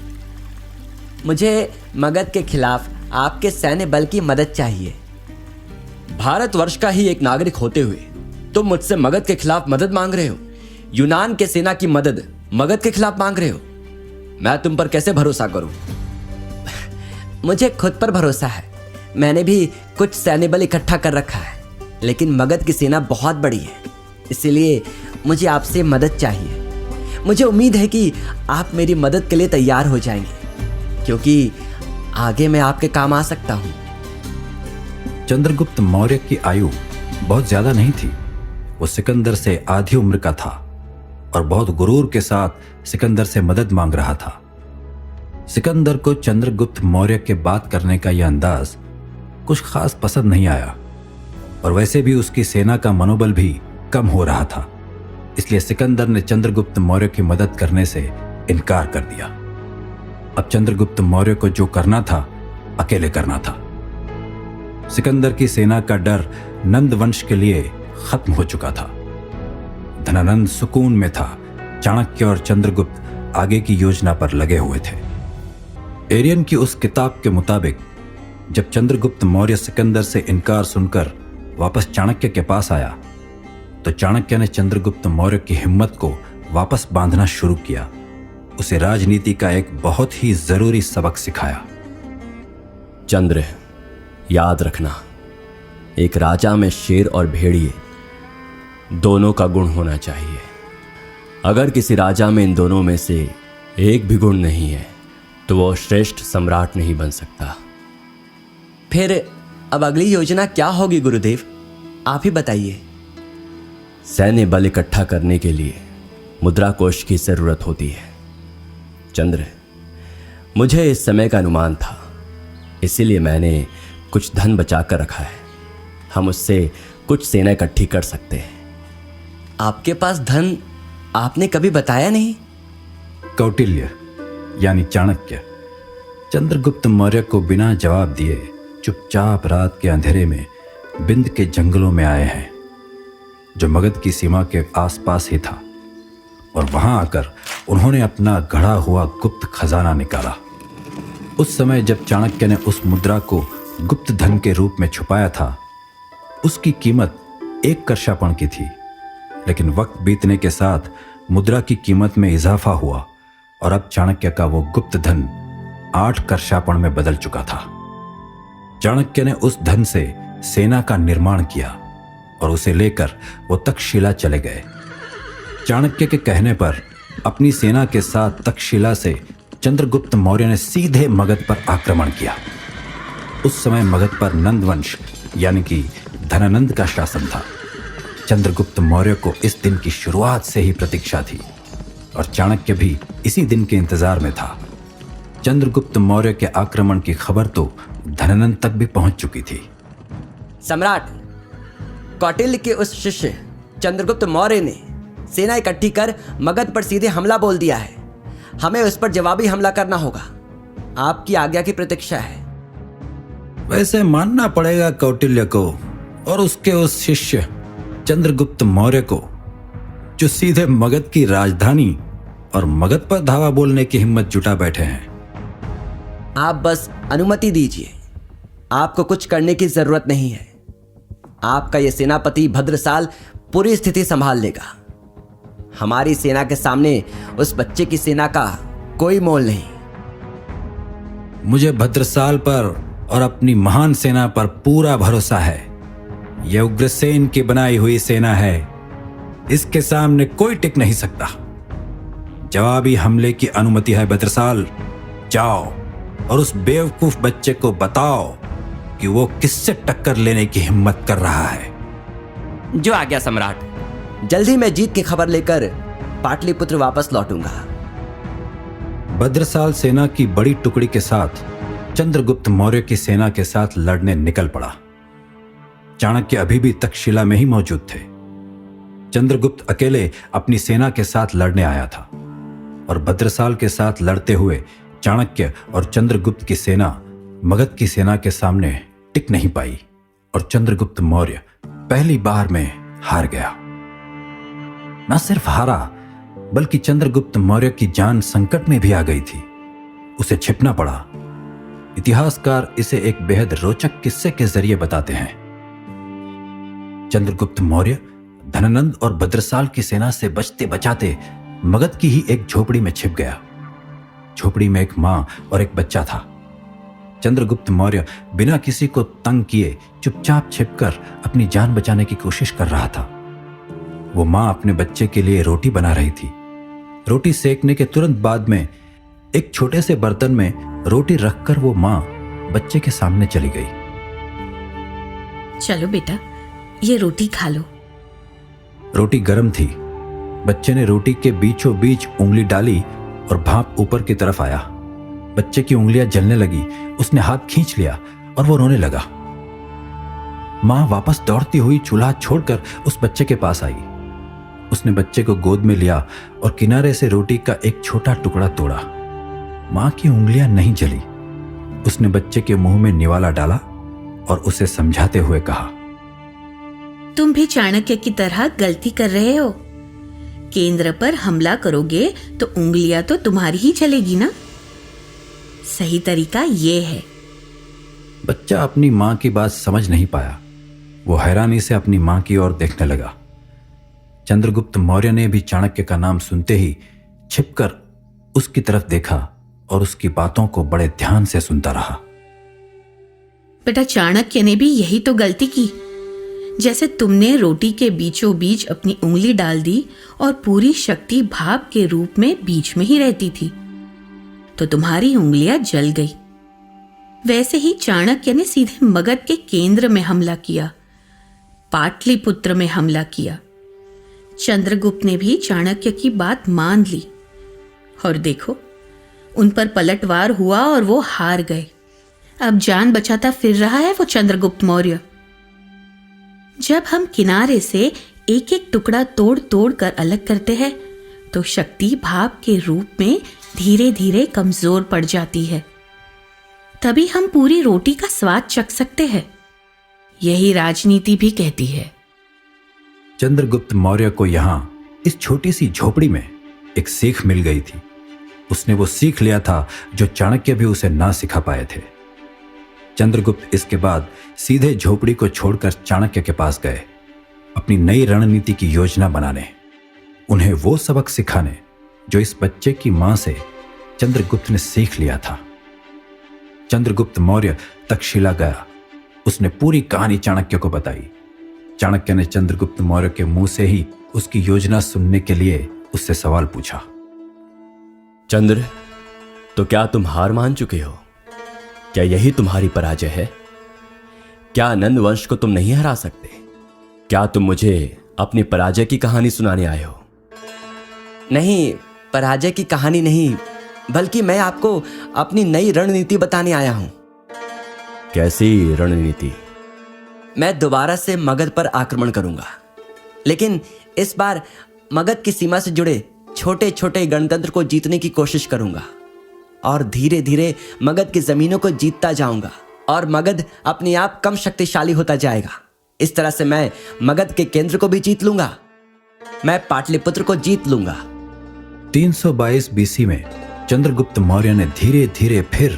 मुझे मगध के खिलाफ आपके सैन्य बल की मदद चाहिए। भारतवर्ष का ही एक नागरिक होते हुए तुम मुझसे मगध के खिलाफ मदद मांग रहे हो। यूनान के सेना की मदद मगध के खिलाफ मांग रहे हो। मैं तुम पर कैसे भरोसा करूं? मुझे खुद पर भरोसा है। मैंने भी कुछ सैन्य बल इकट्ठा कर रखा है, लेकिन मगध की सेना बहुत बड़ी है, इसलिए मुझे आपसे मदद चाहिए। मुझे उम्मीद है कि आप मेरी मदद के लिए तैयार हो जाएंगे, क्योंकि आगे मैं आपके काम आ सकता हूं। चंद्रगुप्त मौर्य की आयु बहुत ज्यादा नहीं थी। वो सिकंदर से आधी उम्र का था और बहुत गुरूर के साथ सिकंदर से मदद मांग रहा था। सिकंदर को चंद्रगुप्त मौर्य के बात करने का यह अंदाज कुछ खास पसंद नहीं आया और वैसे भी उसकी सेना का मनोबल भी कम हो रहा था। इसलिए सिकंदर ने चंद्रगुप्त मौर्य की मदद करने से इनकार कर दिया। अब चंद्रगुप्त मौर्य को जो करना था अकेले करना था। सिकंदर की सेना का डर नंद वंश के लिए खत्म हो चुका था। धनानंद सुकून में था। चाणक्य और चंद्रगुप्त आगे की योजना पर लगे हुए थे। एरियन की उस किताब के मुताबिक जब चंद्रगुप्त मौर्य सिकंदर से इनकार सुनकर वापस चाणक्य के पास आया, तो चाणक्य ने चंद्रगुप्त मौर्य की हिम्मत को वापस बांधना शुरू किया। उसे राजनीति का एक बहुत ही जरूरी सबक सिखाया। चंद्र, याद रखना, एक राजा में शेर और भेड़िए दोनों का गुण होना चाहिए। अगर किसी राजा में इन दोनों में से एक भी गुण नहीं है तो वो श्रेष्ठ सम्राट नहीं बन सकता। फिर अब अगली योजना क्या होगी गुरुदेव? आप ही बताइए। सैन्य बल इकट्ठा करने के लिए मुद्रा कोष की जरूरत होती है। चंद्र, मुझे इस समय का अनुमान था, इसीलिए मैंने कुछ धन बचा कर रखा है। हम उससे कुछ सेना इकट्ठी कर सकते हैं। आपके पास धन आपने कभी बताया नहीं। कौटिल्य यानी चाणक्य चंद्रगुप्त मौर्य को बिना जवाब दिए चुपचाप रात के अंधेरे में बिंद के जंगलों में आए हैं, जो मगध की सीमा के आसपास ही था, और वहां आकर उन्होंने अपना गढ़ा हुआ गुप्त खजाना निकाला। उस समय जब चाणक्य ने उस मुद्रा को गुप्त धन के रूप में छुपाया था, उसकी कीमत 1 कर्षापण की थी, लेकिन वक्त बीतने के साथ मुद्रा की कीमत में इजाफा हुआ और अब चाणक्य का वो गुप्त धन 8 कर्षापण में बदल चुका था। चाणक्य ने उस धन से सेना का निर्माण किया और उसे लेकर वो तक्षशिला चले गए। चाणक्य के कहने पर अपनी सेना के साथ तक्षशिला से चंद्रगुप्त मौर्य ने सीधे मगध पर आक्रमण किया। उस समय मगध पर नंदवंश यानी कि धनानंद का शासन था। चंद्रगुप्त मौर्य को इस दिन की शुरुआत से ही प्रतीक्षा थी और चाणक्य भी इसी दिन के इंतजार में था। चंद्रगुप्त मौर्य के आक्रमण की खबर तो धनानंद तक भी पहुंच चुकी थी। सम्राट, कौटिल्य के उस शिष्य चंद्रगुप्त मौर्य ने सेना इकट्ठी कर मगध पर सीधे हमला बोल दिया है। हमें उस पर जवाबी हमला करना होगा। आपकी आज्ञा की प्रतीक्षा है। वैसे मानना पड़ेगा कौटिल्य को और उसके उस शिष्य चंद्रगुप्त मौर्य को, जो सीधे मगध की राजधानी और मगध पर धावा बोलने की हिम्मत जुटा बैठे हैं। आप बस अनुमति दीजिए, आपको कुछ करने की जरूरत नहीं है। आपका यह सेनापति भद्रसाल पूरी स्थिति संभाल लेगा। हमारी सेना के सामने उस बच्चे की सेना का कोई मोल नहीं। मुझे भद्रसाल पर और अपनी महान सेना पर पूरा भरोसा है। यह उग्रसेन की बनाई हुई सेना है, इसके सामने कोई टिक नहीं सकता। जवाबी हमले की अनुमति है भद्रसाल। जाओ और उस बेवकूफ बच्चे को बताओ कि वो किससे टक्कर लेने की हिम्मत कर रहा है। जो आज्ञा सम्राट। जल्दी मैं जीत की खबर लेकर पाटलिपुत्र वापस लौटूंगा। भद्रसाल सेना की बड़ी टुकड़ी के साथ चंद्रगुप्त मौर्य की सेना के साथ लड़ने निकल पड़ा। चाणक्य अभी भी तक्षशिला में ही मौजूद थे। चंद्रगुप्त अकेले अपनी सेना के साथ लड़ने आया था और भद्रसाल के साथ लड़ते हुए चाणक्य और चंद्रगुप्त की सेना मगध की सेना के सामने टिक नहीं पाई और चंद्रगुप्त मौर्य पहली बार में हार गया। न सिर्फ हारा, बल्कि चंद्रगुप्त मौर्य की जान संकट में भी आ गई थी। उसे छिपना पड़ा। इतिहासकार इसे एक बेहद रोचक किस्से के जरिए बताते हैं। चंद्रगुप्त मौर्य धनानंद और भद्रसाल की सेना से बचते बचाते मगध की ही एक झोपड़ी में छिप गया। झोपड़ी में एक मां और एक बच्चा था। चंद्रगुप्त मौर्य बिना किसी को तंग किए चुपचाप छिपकर अपनी जान बचाने की कोशिश कर रहा था। वो मां अपने बच्चे के लिए रोटी बना रही थी। रोटी सेकने के तुरंत बाद में एक छोटे से बर्तन में रोटी रखकर वो मां बच्चे के सामने चली गई। चलो बेटा, ये रोटी खा लो। रोटी गर्म थी। बच्चे ने रोटी के बीचों बीच उंगली डाली और भाप ऊपर की तरफ आया। बच्चे की उंगलियां जलने लगी। उसने हाथ खींच लिया और वो रोने लगा। मां वापस दौड़ती हुई चूल्हा छोड़कर उस बच्चे के पास आई। उसने बच्चे को गोद में लिया और किनारे से रोटी का एक छोटा टुकड़ा तोड़ा। मां की उंगलियां नहीं जली। उसने बच्चे के मुंह में निवाला डाला और उसे समझाते हुए कहा, तुम भी चाणक्य की तरह गलती कर रहे हो। केंद्र पर हमला करोगे तो उंगलियां तो तुम्हारी ही चलेगी ना। सही तरीका ये है। बच्चा अपनी मां की बात समझ नहीं पाया। वो हैरानी से अपनी मां की ओर देखने लगा। चंद्रगुप्त मौर्य ने भी चाणक्य का नाम सुनते ही छिपकर उसकी तरफ देखा और उसकी बातों को बड़े ध्यान से सुनता रहा। बेटा, चाणक्य ने भी यही तो गलती की। जैसे तुमने रोटी के बीचों बीच अपनी उंगली डाल दी और पूरी शक्ति भाप के रूप में बीच में ही रहती थी, तो तुम्हारी उंगलियां जल गई। वैसे ही चाणक्य ने सीधे मगध के केंद्र में हमला किया, पाटलिपुत्र में हमला किया। चंद्रगुप्त ने भी चाणक्य की बात मान ली और देखो, उन पर पलटवार हुआ और वो हार गए। अब जान बचाता फिर रहा है वो चंद्रगुप्त मौर्य। जब हम किनारे से एक एक टुकड़ा तोड़ तोड़ कर अलग करते हैं तो शक्ति भाप के रूप में धीरे धीरे कमजोर पड़ जाती है। तभी हम पूरी रोटी का स्वाद चख सकते हैं। यही राजनीति भी कहती है। चंद्रगुप्त मौर्य को यहां इस छोटी सी झोपड़ी में एक सीख मिल गई थी। उसने वो सीख लिया था जो चाणक्य भी उसे ना सिखा पाए थे। चंद्रगुप्त इसके बाद सीधे झोपड़ी को छोड़कर चाणक्य के पास गए, अपनी नई रणनीति की योजना बनाने, उन्हें वो सबक सिखाने जो इस बच्चे की मां से चंद्रगुप्त ने सीख लिया था। चंद्रगुप्त मौर्य तक्षशिला गया। उसने पूरी कहानी चाणक्य को बताई। चाणक्य ने चंद्रगुप्त मौर्य के मुंह से ही उसकी योजना सुनने के लिए उससे सवाल पूछा। चंद्र, तो क्या तुम हार मान चुके हो? क्या यही तुम्हारी पराजय है? क्या नंद वंश को तुम नहीं हरा सकते? क्या तुम मुझे अपनी पराजय की कहानी सुनाने आए हो? नहीं, पराजय की कहानी नहीं, बल्कि मैं आपको अपनी नई रणनीति बताने आया हूं। कैसी रणनीति? मैं दोबारा से मगध पर आक्रमण करूंगा, लेकिन इस बार मगध की सीमा से जुड़े छोटे छोटे गणतंत्र को जीतने की कोशिश करूंगा और धीरे धीरे मगध की जमीनों को जीतता जाऊंगा और मगध अपने आप कम शक्तिशाली होता जाएगा। इस तरह से मैं मगध के केंद्र को भी जीत लूंगा। मैं पाटलिपुत्र को जीत लूंगा। 322 बीसी में चंद्रगुप्त मौर्य ने धीरे धीरे फिर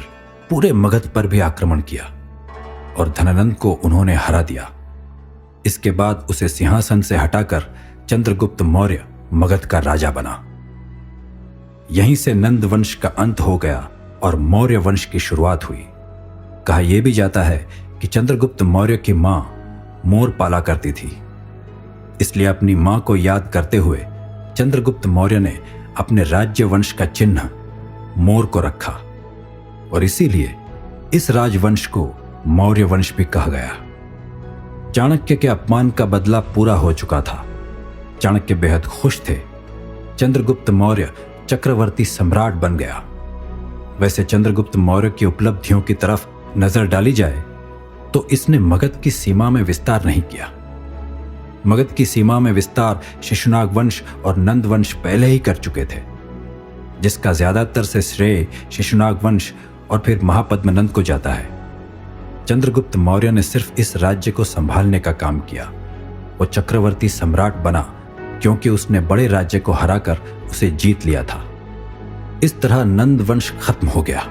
पूरे मगध पर भी आक्रमण किया और धनानंद को उन्होंने हरा दिया। इसके बाद उसे सिंहासन से हटाकर चंद्रगुप्त मौर्य मगध का राजा बना। यहीं से नंद वंश का अंत हो गया और मौर्य वंश की शुरुआत हुई। कहा यह भी जाता है कि चंद्रगुप्त मौर्य की मां मोर पाला करती थी, इसलिए अपनी मां को याद करते हुए चंद्रगुप्त मौर्य ने अपने राज्य वंश का चिन्ह मोर को रखा और इसीलिए इस राजवंश को मौर्य वंश भी कहा गया। चाणक्य के अपमान का बदला पूरा हो चुका था। चाणक्य बेहद खुश थे। चंद्रगुप्त मौर्य चक्रवर्ती सम्राट बन गया। वैसे चंद्रगुप्त मौर्य की उपलब्धियों की तरफ नजर डाली जाए तो इसने मगध की सीमा में विस्तार नहीं किया। मगध की सीमा में विस्तार शिशुनाग वंश और नंद वंश पहले ही कर चुके थे, जिसका ज्यादातर से श्रेय शिशुनाग वंश और फिर महापद्मनंद को जाता है। चंद्रगुप्त मौर्य ने सिर्फ इस राज्य को संभालने का काम किया। वो चक्रवर्ती सम्राट बना क्योंकि उसने बड़े राज्य को हराकर उसे जीत लिया था। इस तरह नंद वंश खत्म हो गया।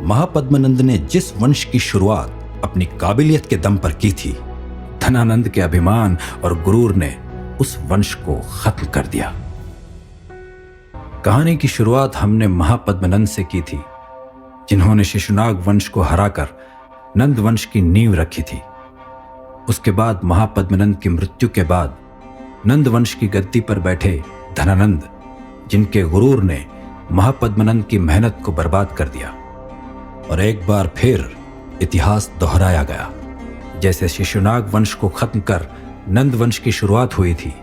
महापद्मनंद ने जिस वंश की शुरुआत अपनी काबिलियत के दम पर की थी, धनानंद के अभिमान और गुरूर ने उस वंश को खत्म कर दिया। कहानी की शुरुआत हमने महापद्मनंद से की थी, जिन्होंने शिशुनाग वंश को हराकर नंद वंश की नींव रखी थी। उसके बाद महापद्मनंद की मृत्यु के बाद नंद वंश की गद्दी पर बैठे धनानंद, जिनके गुरूर ने महापद्मनंद की मेहनत को बर्बाद कर दिया। और एक बार फिर इतिहास दोहराया गया। जैसे शिशुनाग वंश को खत्म कर नंद वंश की शुरुआत हुई थी,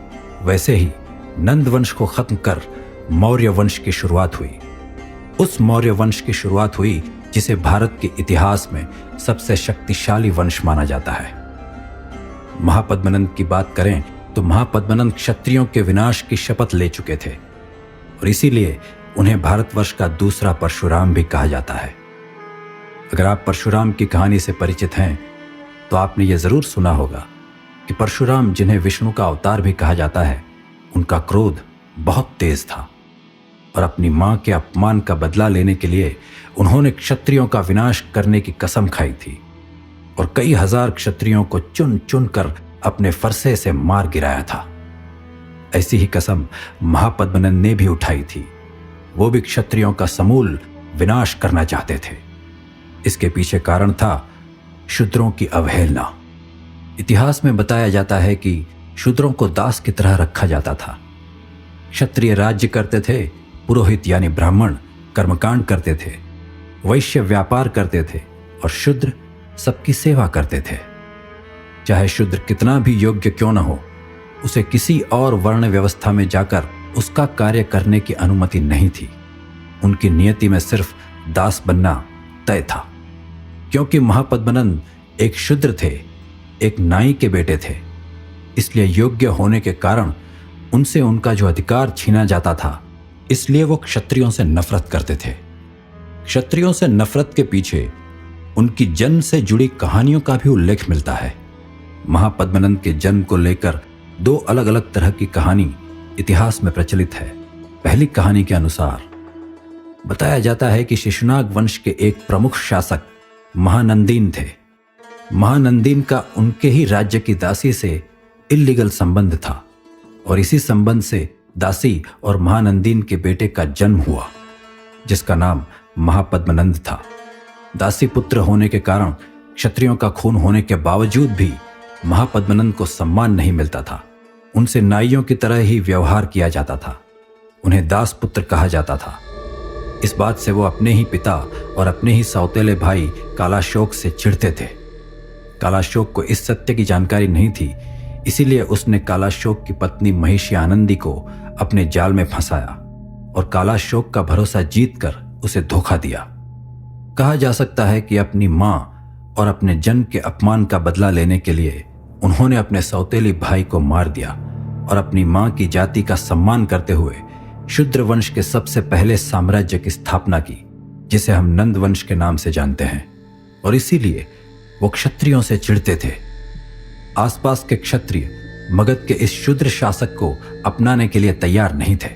वैसे ही नंद वंश को खत्म कर मौर्य वंश की शुरुआत हुई। उस मौर्य वंश की शुरुआत हुई जिसे भारत के इतिहास में सबसे शक्तिशाली वंश माना जाता है। महापद्मनंद की बात करें तो महापद्मनंद क्षत्रियों के विनाश की शपथ ले चुके थे और इसीलिए उन्हें भारतवर्ष का दूसरा परशुराम भी कहा जाता है। अगर आप परशुराम की कहानी से परिचित हैं तो आपने यह जरूर सुना होगा कि परशुराम, जिन्हें विष्णु का अवतार भी कहा जाता है, उनका क्रोध बहुत तेज था और अपनी मां के अपमान का बदला लेने के लिए उन्होंने क्षत्रियों का विनाश करने की कसम खाई थी और कई हजार क्षत्रियों को चुन चुन कर अपने फरसे से मार गिराया था। ऐसी ही कसम महापद्मनंद ने भी उठाई थी। वो भी क्षत्रियों का समूल विनाश करना चाहते थे। इसके पीछे कारण था शूद्रों की अवहेलना। इतिहास में बताया जाता है कि शूद्रों को दास की तरह रखा जाता था। क्षत्रिय राज्य करते थे, पुरोहित यानी ब्राह्मण कर्मकांड करते थे, वैश्य व्यापार करते थे और शूद्र सबकी सेवा करते थे। चाहे शूद्र कितना भी योग्य क्यों न हो, उसे किसी और वर्ण व्यवस्था में जाकर उसका कार्य करने की अनुमति नहीं थी। उनकी नियति में सिर्फ दास बनना तय था। क्योंकि महापद्मनंद एक शूद्र थे, एक नाई के बेटे थे, इसलिए योग्य होने के कारण उनसे उनका जो अधिकार छीना जाता था, इसलिए वो क्षत्रियों से नफरत करते थे। क्षत्रियों से नफरत के पीछे उनकी जन्म से जुड़ी कहानियों का भी उल्लेख मिलता है। महापद्मनंद के जन्म को लेकर दो अलग अलग तरह की कहानी इतिहास में प्रचलित है। पहली कहानी के अनुसार बताया जाता है कि शिशुनाग वंश के एक प्रमुख शासक महानंदीन थे। महानंदीन का उनके ही राज्य की दासी से इल्लीगल संबंध था और इसी संबंध से दासी और महानंदीन के बेटे का जन्म हुआ, जिसका नाम महापद्मनंद था। दासी पुत्र होने के कारण क्षत्रियों का खून होने के बावजूद भी महापद्मनंद को सम्मान नहीं मिलता था। उनसे नाइयों की तरह ही व्यवहार किया जाता था। उन्हें दास पुत्र कहा जाता था। इस बात से वो अपने ही पिता और अपने ही सौतेले भाई कालाशोक से चिढ़ते थे। कालाशोक को इस सत्य की जानकारी नहीं थी, इसीलिए उसने कालाशोक की पत्नी महिषी आनंदी को अपने जाल में फंसाया और कालाशोक का भरोसा जीतकर उसे धोखा दिया। कहा जा सकता है कि अपनी मां और अपने जन्म के अपमान का बदला लेने के लिए उन्होंने अपने सौतेली भाई को मार दिया और अपनी मां की जाति का सम्मान करते हुए शूद्र वंश के सबसे पहले साम्राज्य की स्थापना की, जिसे हम नंद वंश के नाम से जानते हैं। और इसीलिए वो क्षत्रियों से चिढ़ते थे। आसपास के क्षत्रिय मगध के इस शूद्र शासक को अपनाने के लिए तैयार नहीं थे।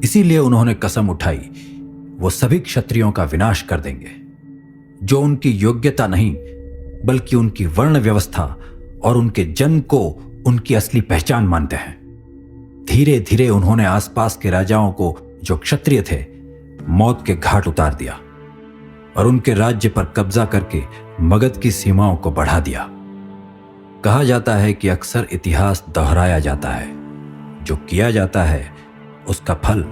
इसीलिए उन्होंने कसम उठाई वो सभी क्षत्रियों का विनाश कर देंगे जो उनकी योग्यता नहीं बल्कि उनकी वर्ण व्यवस्था और उनके जन्म को उनकी असली पहचान मानते हैं। धीरे धीरे उन्होंने आसपास के राजाओं को जो क्षत्रिय थे मौत के घाट उतार दिया और उनके राज्य पर कब्जा करके मगध की सीमाओं को बढ़ा दिया। कहा जाता है कि अक्सर इतिहास दोहराया जाता है, जो किया जाता है उसका फल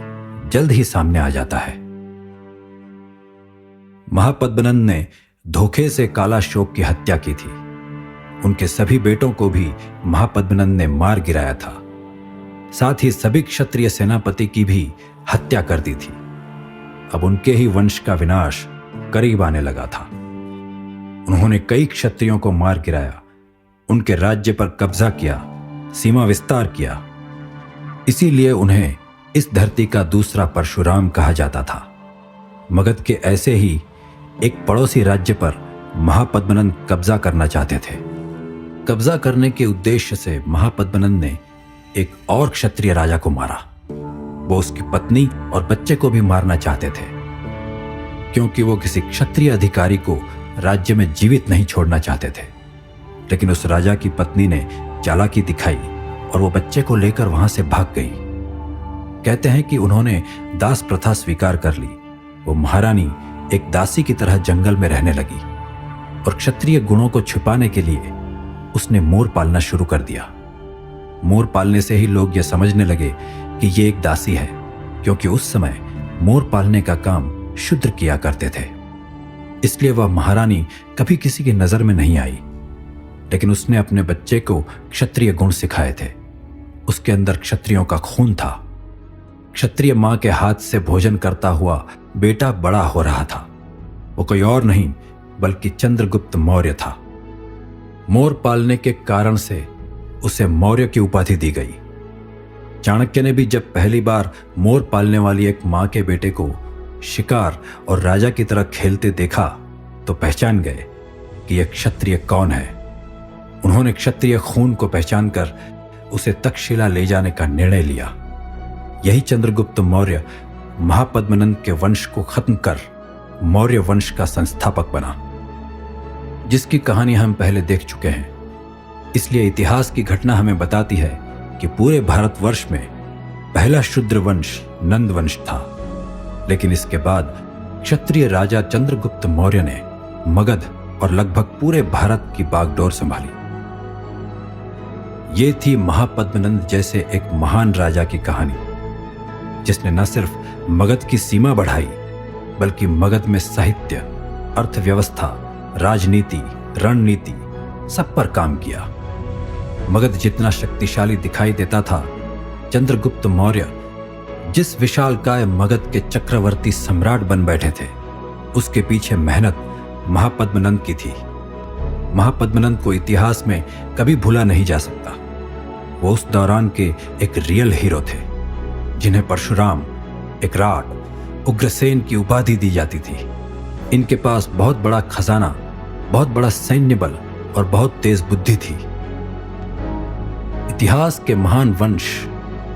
जल्द ही सामने आ जाता है। महापद्मनंद ने धोखे से कालाशोक की हत्या की थी। उनके सभी बेटों को भी महापद्मनंद ने मार गिराया था। साथ ही सभी क्षत्रिय सेनापति की भी हत्या कर दी थी। अब उनके ही वंश का विनाश करीब आने लगा था। उन्होंने कई क्षत्रियों को मार गिराया, उनके राज्य पर कब्जा किया, सीमा विस्तार किया। इसीलिए उन्हें इस धरती का दूसरा परशुराम कहा जाता था। मगध के ऐसे ही एक पड़ोसी राज्य पर महापद्मनंद कब्जा करना चाहते थे। कब्जा करने के उद्देश्य से महापद्मनंद ने एक और क्षत्रिय राजा को मारा। वो उसकी पत्नी और बच्चे को भी मारना चाहते थे, क्योंकि वो किसी क्षत्रिय अधिकारी को राज्य में जीवित नहीं छोड़ना चाहते थे। लेकिन उस राजा की पत्नी ने चालाकी दिखाई और वो बच्चे को लेकर वहां से भाग गई। कहते हैं कि उन्होंने दास प्रथा स्वीकार कर ली। वो महारानी एक दासी की तरह जंगल में रहने लगी और क्षत्रिय गुणों को छुपाने के लिए उसने मोर पालना शुरू कर दिया। मोर पालने से ही लोग ये समझने लगे कि ये एक दासी है, क्योंकि उस समय मोर पालने का काम शूद्र किया करते थे। इसलिए वह महारानी कभी किसी की नजर में नहीं आई। लेकिन उसने अपने बच्चे को क्षत्रिय गुण सिखाए थे। उसके अंदर क्षत्रियों का खून था। क्षत्रिय मां के हाथ से भोजन करता हुआ बेटा बड़ा हो रहा था। वो कोई और नहीं बल्कि चंद्रगुप्त मौर्य था। मोर पालने के कारण से उसे मौर्य की उपाधि दी गई। चाणक्य ने भी जब पहली बार मोर पालने वाली एक मां के बेटे को शिकार और राजा की तरह खेलते देखा तो पहचान गए कि यह क्षत्रिय कौन है। उन्होंने क्षत्रिय खून को पहचानकर उसे तक्षशिला ले जाने का निर्णय लिया। यही चंद्रगुप्त मौर्य महापद्मनंद के वंश को खत्म कर मौर्य वंश का संस्थापक बना, जिसकी कहानी हम पहले देख चुके हैं। इसलिए इतिहास की घटना हमें बताती है कि पूरे भारतवर्ष में पहला शूद्र वंश नंद वंश था। लेकिन इसके बाद क्षत्रिय राजा चंद्रगुप्त मौर्य ने मगध और लगभग पूरे भारत की बागडोर संभाली। ये थी महापद्मनंद जैसे एक महान राजा की कहानी, जिसने न सिर्फ मगध की सीमा बढ़ाई बल्कि मगध में साहित्य, अर्थव्यवस्था, राजनीति, रणनीति सब पर काम किया। मगध जितना शक्तिशाली दिखाई देता था, चंद्रगुप्त मौर्य जिस विशालकाय मगध के चक्रवर्ती सम्राट बन बैठे थे, उसके पीछे मेहनत महापद्मनंद की थी। महापद्मनंद को इतिहास में कभी भूला नहीं जा सकता। वो उस दौरान के एक रियल हीरो थे, जिन्हें परशुराम, एकराट, उग्रसेन की उपाधि दी जाती थी। इनके पास बहुत बड़ा खजाना, बहुत बड़ा सैन्य बल और बहुत तेज बुद्धि थी। इतिहास के महान वंश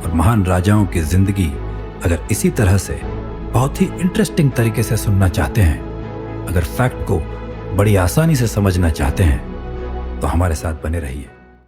और महान राजाओं की जिंदगी अगर इसी तरह से बहुत ही इंटरेस्टिंग तरीके से सुनना चाहते हैं, अगर फैक्ट को बड़ी आसानी से समझना चाहते हैं, तो हमारे साथ बने रहिए।